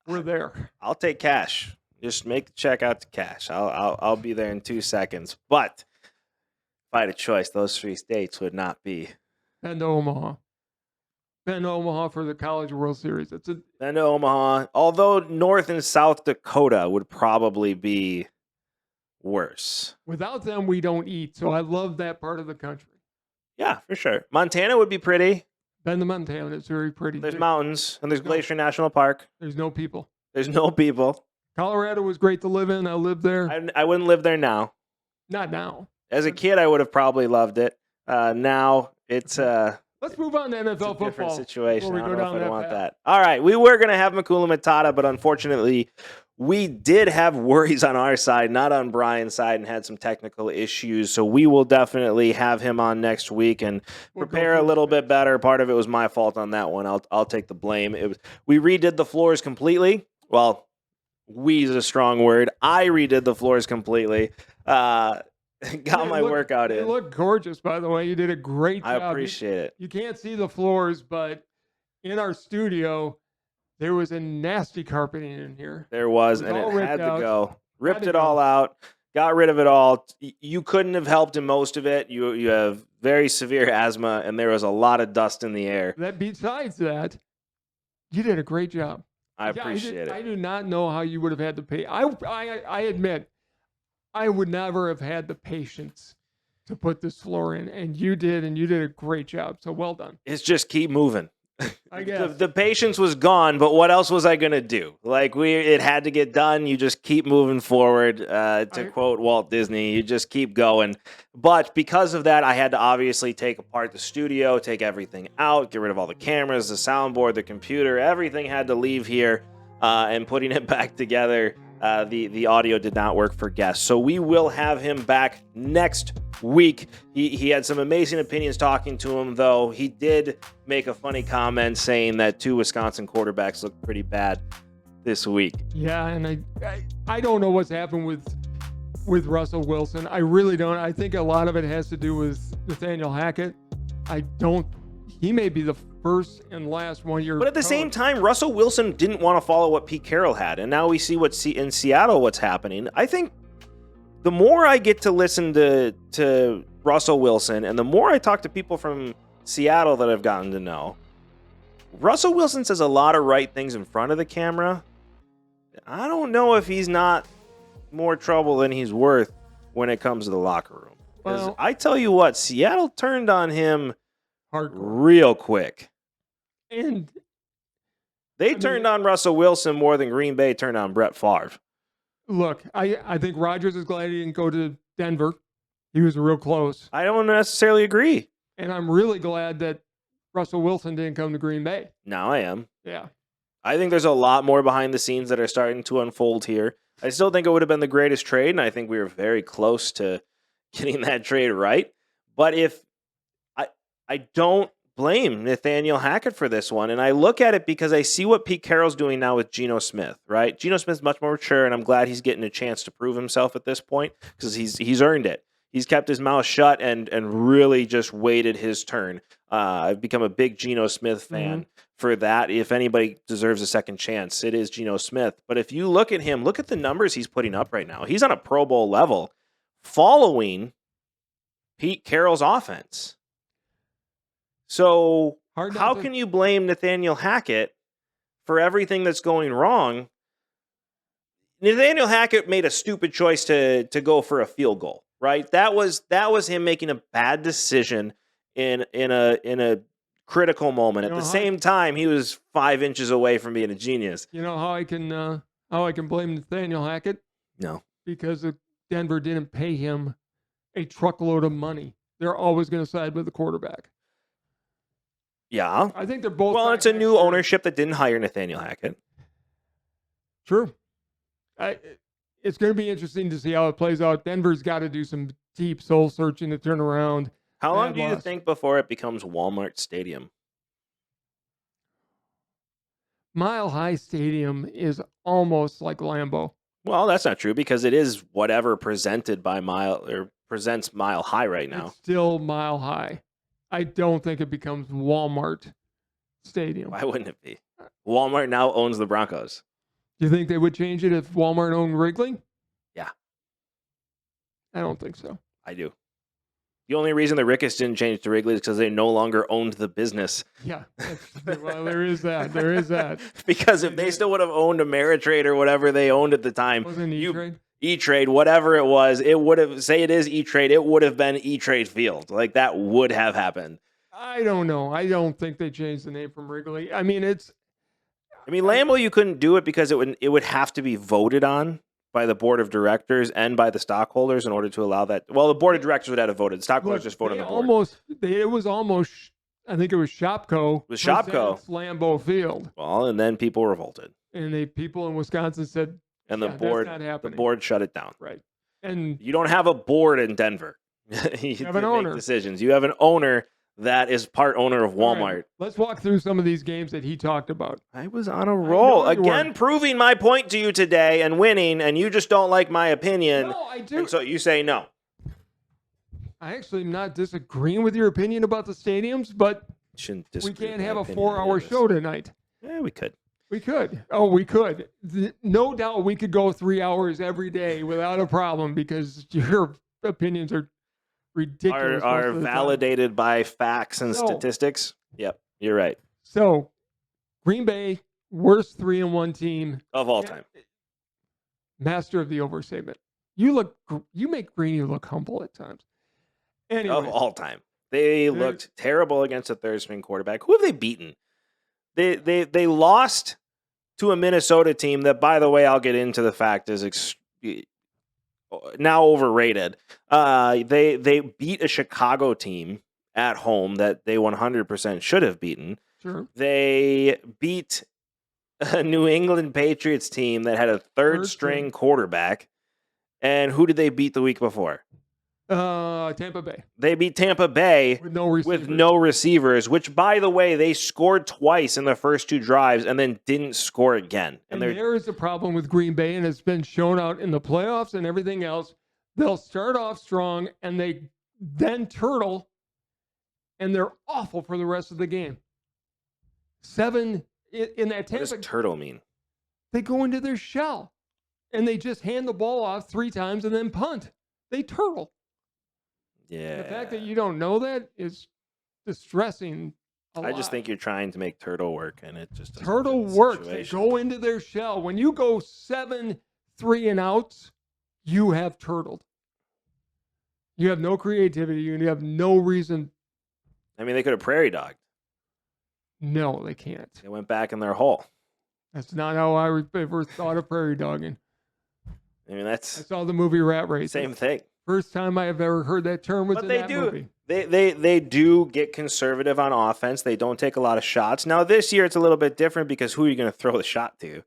We're there. I'll take cash. Just make the check out to cash. I'll be there in 2 seconds. But if I had a choice, those 3 states would not be. Bend to Omaha. Bend to Omaha for the College World Series. Bend to Omaha. Although North and South Dakota would probably be worse. Without them, we don't eat. So I love that part of the country. Yeah, for sure. Montana would be pretty. Bend to Montana. It's very pretty. There's mountains, and there's Glacier National Park. There's no people. Colorado was great to live in. I lived there. I wouldn't live there now. Not now. As a kid, I would have probably loved it. Now, it's let's move on to NFL football. Different situation. I don't know if I want path. that. All right, we were going to have Makula Matata, but unfortunately, we did have worries on our side, not on Brian's side, and had some technical issues. So we will definitely have him on next week and prepare a little bit better. Part of it was my fault on that one. I'll take the blame. We redid the floors completely. Well, we is a strong word. I redid the floors completely. Got my workout in. You look gorgeous, by the way. You did a great job. I appreciate it. You can't see the floors, but in our studio, there was a nasty carpeting in here. There was, and it had to go. Ripped it all out. Got rid of it all. You couldn't have helped in most of it. You have very severe asthma, and there was a lot of dust in the air. Besides that, you did a great job. I appreciate it. I do not know how you would have had to pay. I admit, I would never have had the patience to put this floor in, and you did a great job. So well done. It's just keep moving. I guess the patience was gone, but what else was I gonna do? Like it had to get done. You just keep moving forward. To quote Walt Disney, you just keep going. But because of that, I had to obviously take apart the studio, take everything out, get rid of all the cameras, the soundboard, the computer. Everything had to leave here, and putting it back together. The audio did not work for guests, so we will have him back next week. He had some amazing opinions talking to him, though. He did make a funny comment saying that 2 Wisconsin quarterbacks look pretty bad this week. Yeah, and I don't know what's happened with Russell Wilson. I really don't. I think a lot of it has to do with Nathaniel Hackett. He may be the first and last 1 year. But at the same time, Russell Wilson didn't want to follow what Pete Carroll had, and now we see in Seattle what's happening. I think the more I get to listen to Russell Wilson, and the more I talk to people from Seattle that I've gotten to know, Russell Wilson says a lot of right things in front of the camera. I don't know if he's not more trouble than he's worth when it comes to the locker room. Because I tell you what, Seattle turned on him real quick. And they turned on Russell Wilson more than Green Bay turned on Brett Favre. Look, I think Rodgers is glad he didn't go to Denver. He was real close. I don't necessarily agree. And I'm really glad that Russell Wilson didn't come to Green Bay. Now I am. Yeah. I think there's a lot more behind the scenes that are starting to unfold here. I still think it would have been the greatest trade, and I think we were very close to getting that trade right. But I don't blame Nathaniel Hackett for this one, and I look at it because I see what Pete Carroll's doing now with Geno Smith, right? Geno Smith's much more mature, and I'm glad he's getting a chance to prove himself at this point because he's earned it. He's kept his mouth shut and really just waited his turn. I've become a big Geno Smith fan for that. If anybody deserves a second chance, it is Geno Smith. But if you look at him, look at the numbers he's putting up right now. He's on a Pro Bowl level following Pete Carroll's offense. So how can you blame Nathaniel Hackett for everything that's going wrong? Nathaniel Hackett made a stupid choice to go for a field goal, right? That was him making a bad decision in a critical moment. At the same time, he was 5 inches away from being a genius. You know how I can blame Nathaniel Hackett? No, because Denver didn't pay him a truckload of money. They're always going to side with the quarterback. Yeah, I think they're both. Well, it's a new ownership that didn't hire Nathaniel Hackett. True. It's going to be interesting to see how it plays out. Denver's got to do some deep soul searching to turn around. How long do you think before it becomes Walmart Stadium? Mile High Stadium is almost like Lambeau. Well, that's not true because it is whatever presented by presents Mile High right now. It's still Mile High. I don't think it becomes Walmart Stadium. Why wouldn't it be? Walmart now owns the Broncos. Do you think they would change it if Walmart owned Wrigley? Yeah. I don't think so. I do. The only reason the Ricketts didn't change to Wrigley is because they no longer owned the business. Yeah. Well, there is that. There is that. Because if they still would have owned Ameritrade or whatever they owned at the time. Wasn't E-Trade? E-Trade, whatever it was, it would have, say it is E-Trade, it would have been E-Trade Field. Like, that would have happened. I don't know. I don't think they changed the name from Wrigley. I mean, Lambeau, you couldn't do it because it would have to be voted on by the board of directors and by the stockholders in order to allow that. Well, the board of directors would have to vote. The stockholders just voted on the board. It was almost, I think it was Shopko. It was Shopko. Lambeau Field. Well, and then people revolted. And people in Wisconsin said, and the board shut it down. Right. And you don't have a board in Denver. You have an owner. Decisions. You have an owner that is part owner of Walmart. Right. Let's walk through some of these games that he talked about. I was on a roll. Again, proving my point to you today and winning, and you just don't like my opinion. No, I do. And so you say no. I actually am not disagreeing with your opinion about the stadiums, but we can't have a 4-hour show tonight. Yeah, we could. We could. Oh, we could. No doubt we could go 3 hours every day without a problem because your opinions are ridiculous. Are validated by facts and statistics. Yep, you're right. So, Green Bay, worst 3-1 team of all time. Master of the overstatement. You make Greeny look humble at times. Anyway, of all time. They looked terrible against a third string quarterback. Who have they beaten? They lost to a Minnesota team that, by the way, I'll get into the fact is now overrated. They beat a Chicago team at home that they 100% should have beaten. Sure. They beat a New England Patriots team that had a third string quarterback. And who did they beat the week before? Tampa Bay. They beat Tampa Bay with no receivers, which, by the way, they scored twice in the first 2 drives and then didn't score again. And there is a problem with Green Bay, and it's been shown out in the playoffs and everything else. They'll start off strong, and they then turtle, and they're awful for the rest of the game. 7 in that Tampa. What does turtle mean? They go into their shell, and they just hand the ball off 3 times and then punt. They turtle. Yeah. The fact that you don't know that is distressing. I just think you're trying to make turtle work, and it just doesn't turtle works. They go into their shell. When you go 7 3-and-outs, you have turtled. You have no creativity, and you have no reason. I mean, they could have prairie dogged. No, they can't. They went back in their hole. That's not how I ever thought of prairie dogging. I mean, I saw the movie Rat Race. Same thing. First time I have ever heard that term was in that movie. They do get conservative on offense. They don't take a lot of shots. Now, this year it's a little bit different because who are you going to throw the shot to?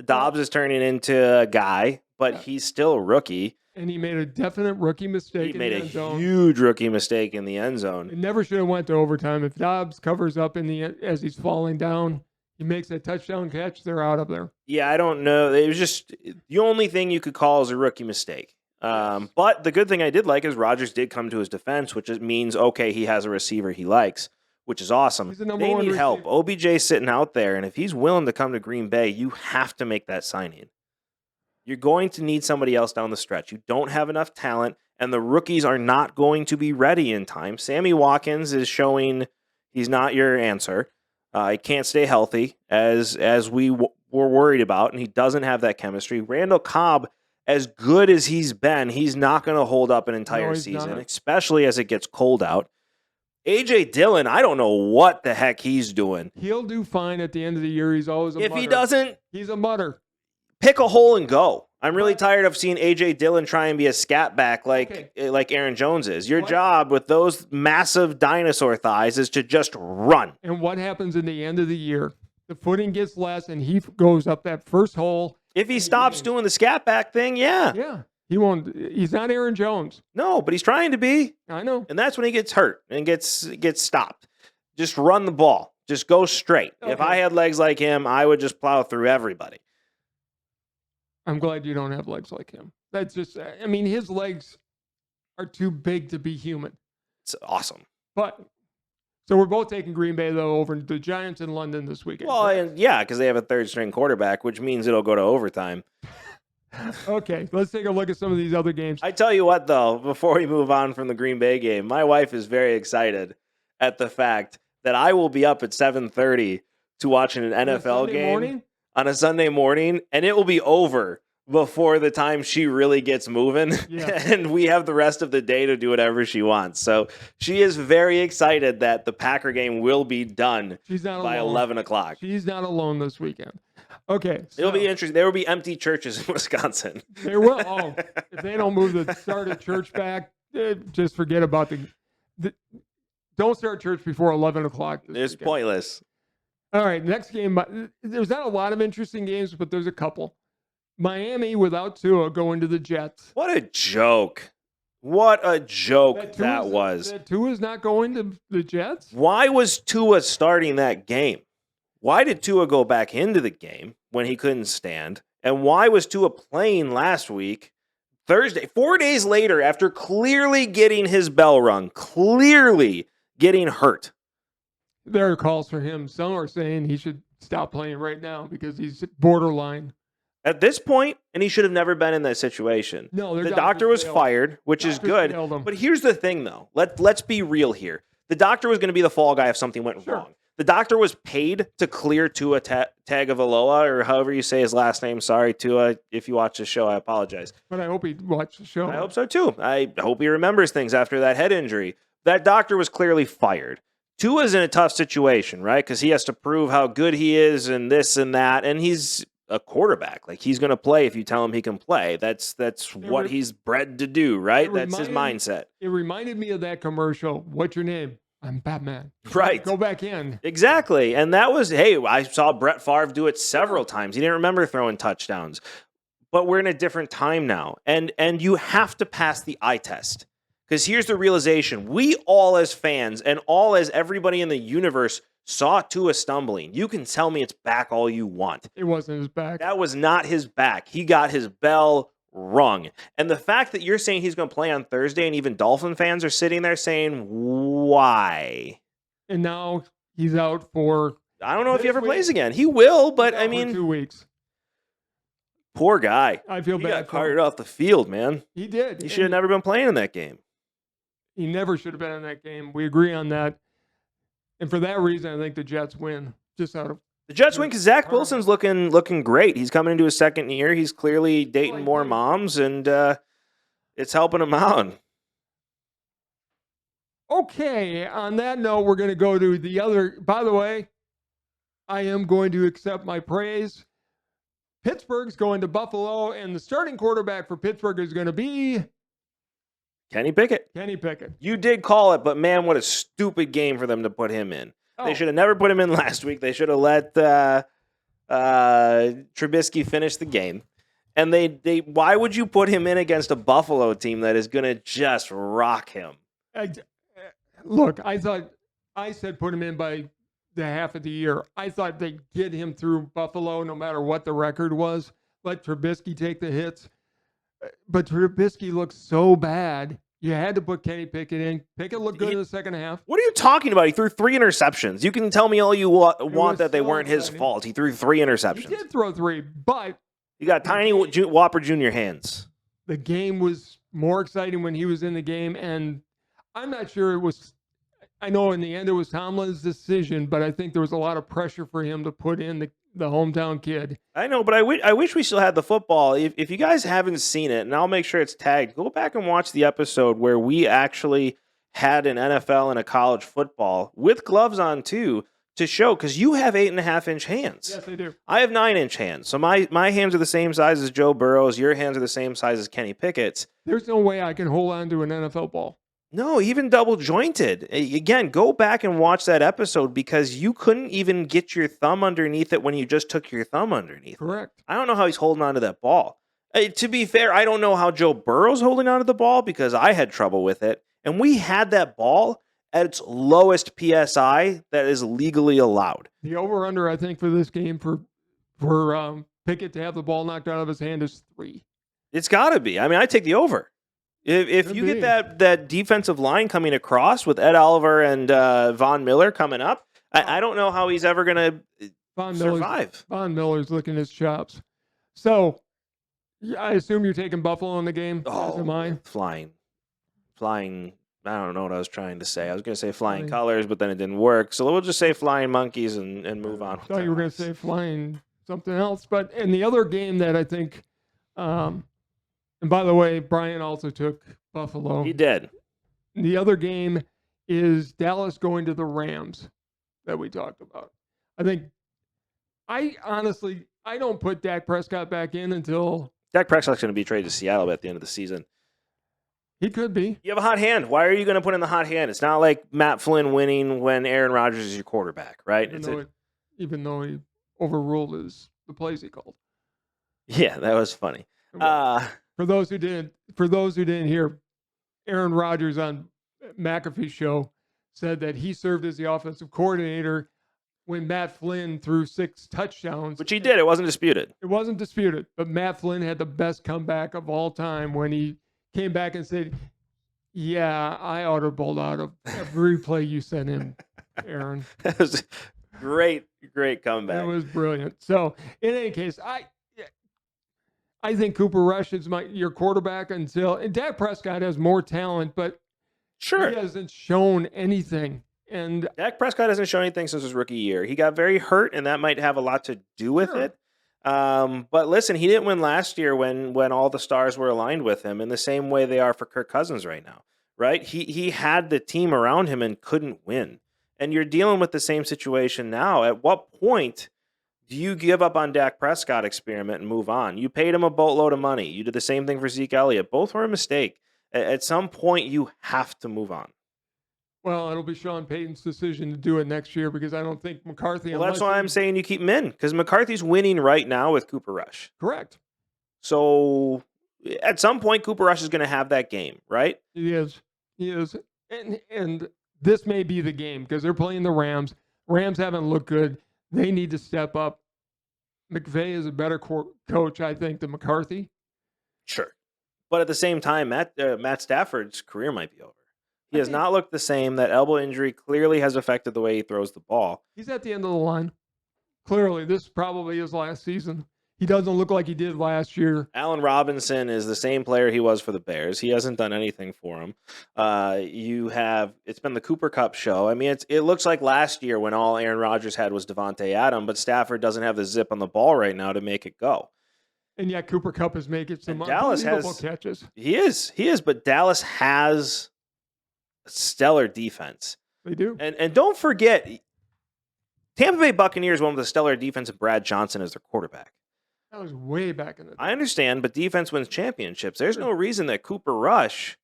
Dobbs is turning into a guy, but he's still a rookie. And he made a definite rookie mistake in the end zone. He made a huge rookie mistake in the end zone. It never should have went to overtime. If Dobbs covers up as he's falling down, he makes a touchdown catch, they're out of there. Yeah, I don't know. It was just the only thing you could call is a rookie mistake. But the good thing I did like is Rodgers did come to his defense, which means, okay, he has a receiver he likes, which is awesome. They need help. OBJ's sitting out there, and if he's willing to come to Green Bay, you have to make that signing. You're going to need somebody else down the stretch. You don't have enough talent, and the rookies are not going to be ready in time. Sammy Watkins is showing he's not your answer. He can't stay healthy, as we were worried about, and he doesn't have that chemistry. Randall Cobb, as good as he's been, he's not going to hold up an entire season, especially as it gets cold out. A.J. Dillon, I don't know what the heck he's doing. He'll do fine at the end of the year. He's always a mutter. If he doesn't, he's a mutter. Pick a hole and go. I'm really tired of seeing A.J. Dillon try and be a scat back like Aaron Jones is. Your job with those massive dinosaur thighs is to just run. And what happens in the end of the year? The footing gets less, and he goes up that first hole. If he stops doing the scat back thing, yeah. Yeah. He won't. He's not Aaron Jones. No, but he's trying to be. I know. And that's when he gets hurt and gets stopped. Just run the ball. Just go straight. Okay. If I had legs like him, I would just plow through everybody. I'm glad you don't have legs like him. That's just, I mean, his legs are too big to be human. It's awesome. But, so we're both taking Green Bay, though, over the Giants in London this weekend. Well, and yeah, because they have a third-string quarterback, which means it'll go to overtime. Okay, let's take a look at some of these other games. I tell you what, though, before we move on from the Green Bay game, my wife is very excited at the fact that I will be up at 7:30 to watch an NFL game on a Sunday morning, and it will be over before the time she really gets moving. Yeah. And we have the rest of the day to do whatever she wants. So she is very excited that the Packer game will be done by 11 o'clock. She's not alone this weekend. Okay. So it'll be interesting. There will be empty churches in Wisconsin. There will. Oh, if they don't move the start of church back, just forget about the don't start church before 11 o'clock. It's pointless. All right, next game. There's not a lot of interesting games, but there's a couple. Miami without Tua going to the Jets. What a joke. What a joke that was. That Tua's not going to the Jets? Why was Tua starting that game? Why did Tua go back into the game when he couldn't stand? And why was Tua playing last week, Thursday, 4 days later, after clearly getting his bell rung, clearly getting hurt? There are calls for him. Some are saying he should stop playing right now because he's borderline. At this point, and he should have never been in that situation. No, the doctor was fired, which is good. But here's the thing, though. Let's be real here. The doctor was going to be the fall guy if something went wrong. The doctor was paid to clear Tua Tagovailoa, or however you say his last name. Sorry, Tua. If you watch the show, I apologize. But I hope he watched the show. I hope so, too. I hope he remembers things after that head injury. That doctor was clearly fired. Tua's in a tough situation, right? Because he has to prove how good he is and this and that, and he's a quarterback. Like, he's going to play if you tell him he can play. That's what he's bred to do, right? That's his mindset. It reminded me of that commercial. What's your name? I'm Batman. Right. Go back in. Exactly. And that was, hey, I saw Brett Favre do it several times. He didn't remember throwing touchdowns. But we're in a different time now. And you have to pass the eye test. Because here's the realization. We all as fans and all as everybody in the universe saw Tua stumbling. You can tell me it's back all you want. It wasn't his back. That was not his back. He got his bell rung. And the fact that you're saying he's going to play on Thursday and even Dolphin fans are sitting there saying, why? And now he's out for... I don't know if he ever plays again. He will, but I mean... 2 weeks. Poor guy. I feel bad. He got carted off the field, man. He did. He should have never been playing in that game. He never should have been in that game. We agree on that. And for that reason, I think the Jets win. Just out of the Jets win because Zach Wilson's looking great. He's coming into his second year. He's clearly dating more moms, and it's helping him out. Okay, on that note, we're going to go to the other. By the way, I am going to accept my praise. Pittsburgh's going to Buffalo, and the starting quarterback for Pittsburgh is going to be Kenny Pickett. Kenny Pickett. You did call it, but man, what a stupid game for them to put him in. Oh. They should have never put him in last week. They should have let Trubisky finish the game. And why would you put him in against a Buffalo team that is going to just rock him? Look, I said put him in by the half of the year. I thought they'd get him through Buffalo no matter what the record was. Let Trubisky take the hits. But Trubisky looks so bad. You had to put Kenny Pickett in. Pickett looked good in the second half. What are you talking about? He threw 3 interceptions. You can tell me all you want that they weren't his fault. He threw 3 interceptions. He did throw 3, but... You got tiny Whopper Jr. hands. The game was more exciting when he was in the game, and I'm not sure it was... I know in the end it was Tomlin's decision, but I think there was a lot of pressure for him to put in the hometown kid. I know, but I wish we still had the football. If you guys haven't seen it, and I'll make sure it's tagged, go back and watch the episode where we actually had an NFL and a college football with gloves on too to show, because you have 8.5-inch hands. Yes, I do. I have 9-inch hands. So my hands are the same size as Joe Burrow's. Your hands are the same size as Kenny Pickett's. There's no way I can hold on to an NFL ball. No, even double jointed. Again, go back and watch that episode because you couldn't even get your thumb underneath it when you just took your thumb underneath. Correct. I don't know how he's holding on to that ball. To be fair, I don't know how Joe Burrow's holding on to the ball because I had trouble with it. And we had that ball at its lowest PSI that is legally allowed. The over-under, I think, for this game for Pickett to have the ball knocked out of his hand is 3. It's got to be. I mean, I take the over. If you get that defensive line coming across with Ed Oliver and Von Miller coming up, I don't know how he's ever going to survive. Von Miller's licking his chops. So, I assume you're taking Buffalo in the game? Oh, am I? Flying. I don't know what I was trying to say. I was going to say flying colors, but then it didn't work. So we'll just say flying monkeys and move on. I thought you were going to say flying something else. But in the other game that I think... and by the way, Brian also took Buffalo. He did. The other game is Dallas going to the Rams that we talked about. I don't put Dak Prescott back in until... Dak Prescott's going to be traded to Seattle at the end of the season. He could be. You have a hot hand. Why are you going to put in the hot hand? It's not like Matt Flynn winning when Aaron Rodgers is your quarterback, right? Even though he overruled the plays he called. Yeah, that was funny. For those who didn't hear, Aaron Rodgers on McAfee's show said that he served as the offensive coordinator when Matt Flynn threw 6 touchdowns. Which he did. It wasn't disputed. It wasn't disputed. But Matt Flynn had the best comeback of all time when he came back and said, yeah, I audibled out of every play you sent in, Aaron. That was a great comeback. That was brilliant. So, in any case, I think Cooper Rush is your quarterback and Dak Prescott has more talent, but sure, he hasn't shown anything And Dak Prescott hasn't shown anything since his rookie year. He got very hurt, and that might have a lot to do with it. But listen, he didn't win last year when all the stars were aligned with him in the same way they are for Kirk Cousins right now, right? He had the team around him and couldn't win. And you're dealing with the same situation now. At what point do you give up on Dak Prescott experiment and move on? You paid him a boatload of money. You did the same thing for Zeke Elliott. Both were a mistake. At some point, you have to move on. Well, it'll be Sean Payton's decision to do it next year because I don't think McCarthy. Well, that's why I'm saying you keep him in because McCarthy's winning right now with Cooper Rush. Correct. So at some point, Cooper Rush is going to have that game, right? He is. And this may be the game because they're playing the Rams. Rams haven't looked good. They need to step up. McVay is a better coach, I think, than McCarthy. Sure. But at the same time, Matt Stafford's career might be over. He has not looked the same. That elbow injury clearly has affected the way he throws the ball. He's at the end of the line. Clearly, this probably is last season. He doesn't look like he did last year. Allen Robinson is the same player he was for the Bears. He hasn't done anything for him. It's been the Cooper Cup show. I mean, it looks like last year when all Aaron Rodgers had was Devontae Adams, but Stafford doesn't have the zip on the ball right now to make it go. And yet Cooper Cup is making some Dallas unbelievable catches. He is, but Dallas has a stellar defense. They do. And don't forget, Tampa Bay Buccaneers won with a stellar defense and Brad Johnson as their quarterback. That was way back in the day. I understand, but defense wins championships. There's no reason that Cooper Rush,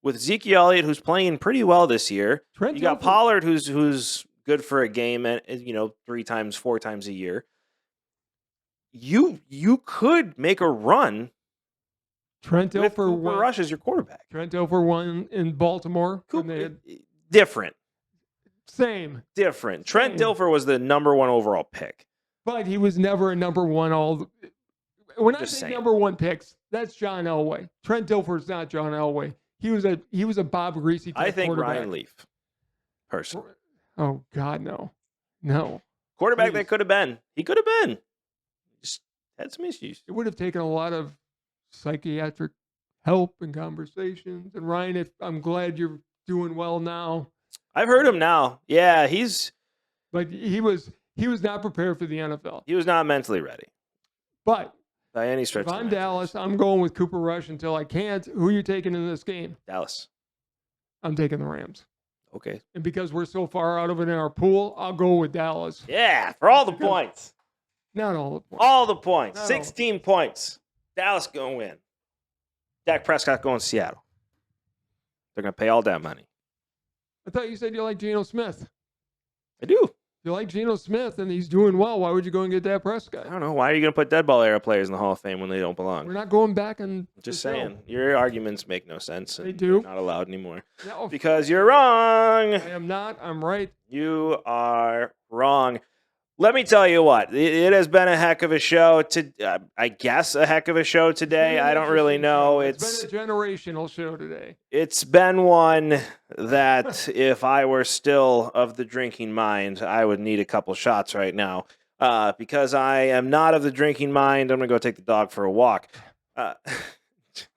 with Zeke Elliott, who's playing pretty well this year, you got Pollard, who's good for a game, and 3 times, 4 times a year. You could make a run. Trent with Cooper Rush as your quarterback. Trent Dilfer won in Baltimore. Different. Same. Different. Trent Dilfer was the number 1 overall pick. But he was never a number 1 when I say number 1 picks, that's John Elway. Trent Dilfer's not John Elway. He was a Bob Greasy type I think quarterback. Ryan Leaf. Personally. Oh God, no. No. Quarterback that could have been. He could have been. Just had some issues. It would have taken a lot of psychiatric help and conversations. And Ryan, I'm glad you're doing well now. I've heard him now. Yeah, but he was not prepared for the NFL. He was not mentally ready. But by any stretch. If I'm Dallas, I'm going with Cooper Rush until I can't. Who are you taking in this game? Dallas. I'm taking the Rams. Okay. And because we're so far out of it in our pool, I'll go with Dallas. Yeah, for all the points. Not all the points. All the points. 16 points. Dallas going to win. Dak Prescott going to Seattle. They're going to pay all that money. I thought you said you like Geno Smith. I do. You like Geno Smith, and he's doing well. Why would you go and get Dak Prescott? I don't know. Why are you going to put dead ball era players in the Hall of Fame when they don't belong? We're not going back and just saying. Your arguments make no sense. They do. Not allowed anymore. No, because you're wrong. I am not. I'm right. You are wrong. Let me tell you what. It has been a heck of a show. I guess a heck of a show today. I don't really know. It's been a generational show today. It's been one that if I were still of the drinking mind, I would need a couple shots right now. Because I am not of the drinking mind, I'm going to go take the dog for a walk. I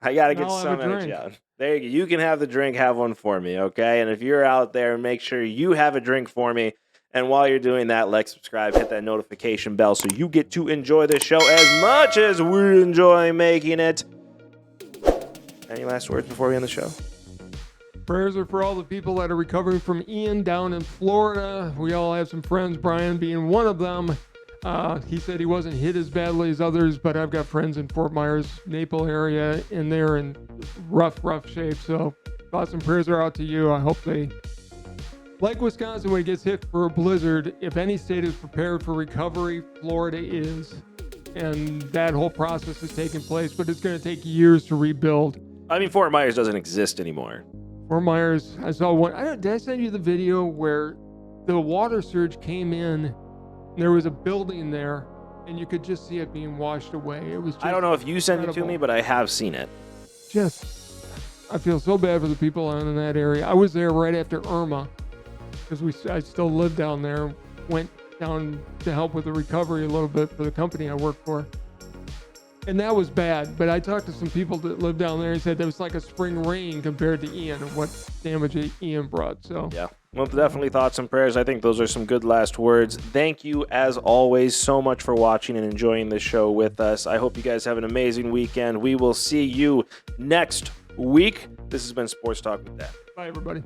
got to get some energy out. There you go. You can have the drink. Have one for me, okay? And if you're out there, make sure you have a drink for me. And while you're doing that, like, subscribe, hit that notification bell so you get to enjoy this show as much as we enjoy making it. Any last words before we end the show? Prayers are for all the people that are recovering from Ian down in Florida. We all have some friends, Brian being one of them. He said he wasn't hit as badly as others, but I've got friends in Fort Myers, Naples area, and they're in rough shape. So thoughts and prayers are out to you. I hope they... Like Wisconsin, when it gets hit for a blizzard, if any state is prepared for recovery, Florida is. And that whole process is taking place, but it's going to take years to rebuild. I mean, Fort Myers doesn't exist anymore. Fort Myers, I saw one. Did I send you the video where the water surge came in, and there was a building there, and you could just see it being washed away? It was just I don't know if you sent it to me, but I have seen it. I feel so bad for the people in that area. I was there right after Irma. Because I still live down there, went down to help with the recovery a little bit for the company I work for. And that was bad. But I talked to some people that live down there and said that was like a spring rain compared to Ian and what damage Ian brought. So yeah. Well, definitely thoughts and prayers. I think those are some good last words. Thank you, as always, so much for watching and enjoying this show with us. I hope you guys have an amazing weekend. We will see you next week. This has been Sports Talk with Dad. Bye, everybody.